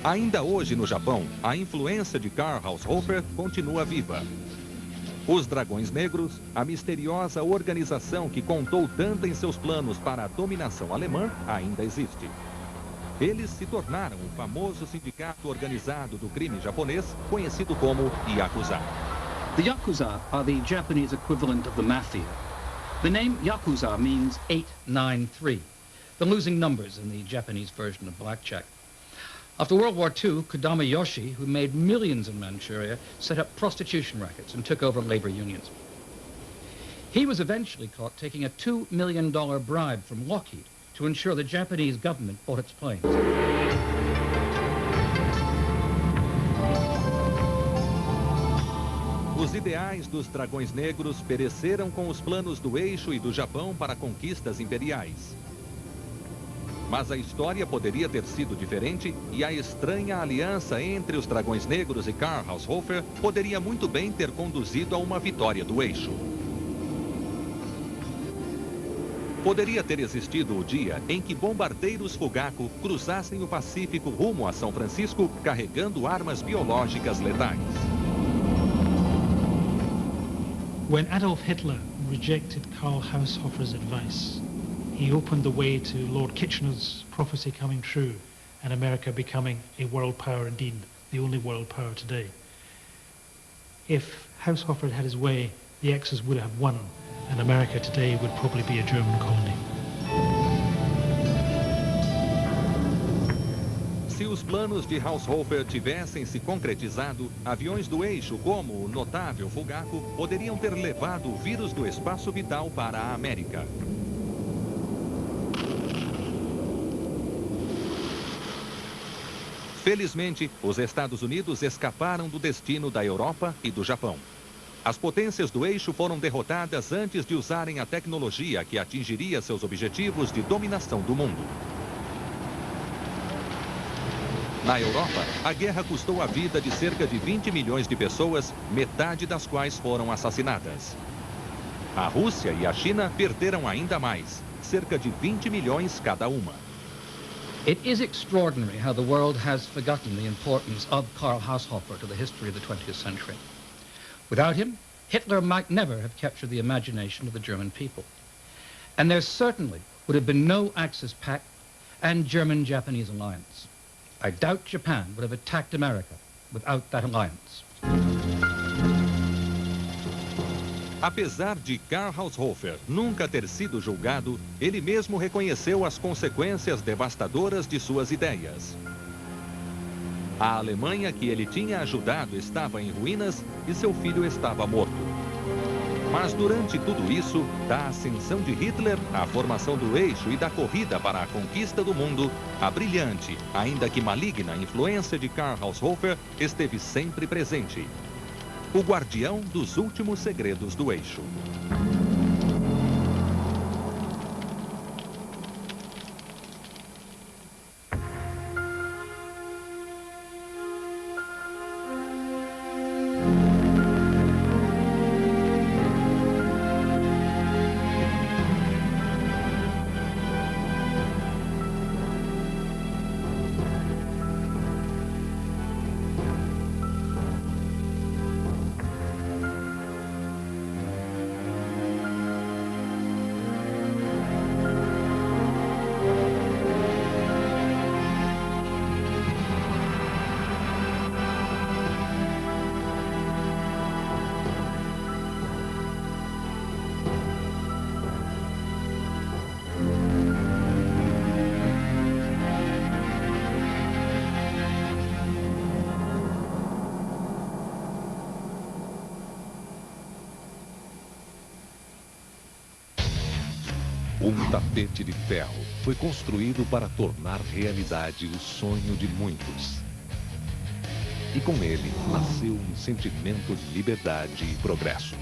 Ainda hoje no Japão, a influência de Karl Haushofer continua viva. Os Dragões Negros, a misteriosa organização que contou tanto em seus planos para a dominação alemã, ainda existe. Eles se tornaram o famoso sindicato organizado do crime japonês, conhecido como Yakuza. The Yakuza are the Japanese equivalent of the mafia. The name Yakuza means 893, the losing numbers in the Japanese version of blackjack. After World War II, Kodama Yoshi, who made millions in Manchuria, set up prostitution rackets and took over labor unions. He was eventually caught taking a $2 million bribe from Lockheed to ensure the Japanese government bought its planes. Os Os ideais dos dragões negros pereceram com os planos do eixo e do Japão para conquistas imperiais. Mas a história poderia ter sido diferente e a estranha aliança entre os dragões negros e Karl Haushofer poderia muito bem ter conduzido a uma vitória do eixo. Poderia ter existido o dia em que bombardeiros Fugaku cruzassem o Pacífico rumo a São Francisco carregando armas biológicas letais. When Adolf Hitler rejected Karl Haushofer's advice, he opened the way to Lord Kitchener's prophecy coming true and America becoming a world power, indeed the only world power today. If Haushofer had his way, the Axis would have won, and America today would probably be a German colony. Se os planos de Haushofer tivessem se concretizado, aviões do eixo como o notável Fugaku poderiam ter levado o vírus do espaço vital para a América. Felizmente, os Estados Unidos escaparam do destino da Europa e do Japão. As potências do eixo foram derrotadas antes de usarem a tecnologia que atingiria seus objetivos de dominação do mundo. Na Europa, a guerra custou a vida de cerca de 20 milhões de pessoas, metade das quais foram assassinadas. A Rússia e a China perderam ainda mais, cerca de 20 milhões cada uma. It is extraordinary how the world has forgotten the importance of Karl Haushofer to the history of the 20th century. Without him, Hitler might never have captured the imagination of the German people. And there certainly would have been no Axis Pact and German-Japanese alliance. I doubt Japan would have attacked America without that alliance. Apesar de Karl Haushofer nunca ter sido julgado, ele mesmo reconheceu as consequências devastadoras de suas ideias. A Alemanha que ele tinha ajudado estava em ruínas e seu filho estava morto. Mas durante tudo isso, da ascensão de Hitler, à formação do eixo e da corrida para a conquista do mundo, a brilhante, ainda que maligna influência de Karl Haushofer esteve sempre presente. O guardião dos últimos segredos do eixo. Um tapete de ferro foi construído para tornar realidade o sonho de muitos. E com ele nasceu um sentimento de liberdade e progresso.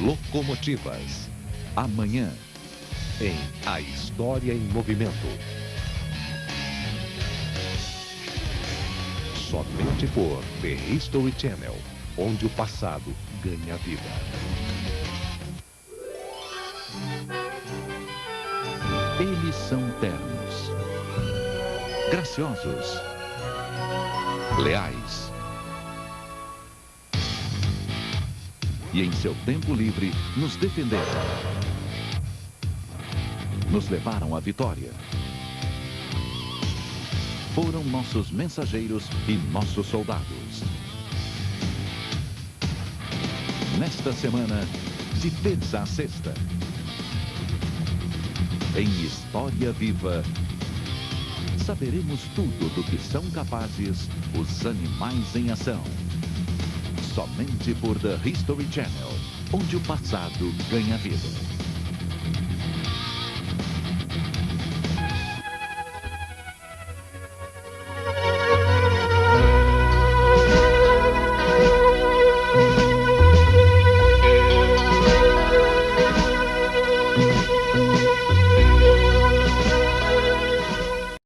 Locomotivas. Amanhã, em A História em Movimento. Somente por The History Channel, onde o passado ganha vida. Eles são ternos, graciosos, leais. E em seu tempo livre, nos defenderam. Nos levaram à vitória. Foram nossos mensageiros e nossos soldados. Nesta semana, de terça a sexta, em História Viva, saberemos tudo do que são capazes os animais em ação. Somente por The History Channel, onde o passado ganha vida.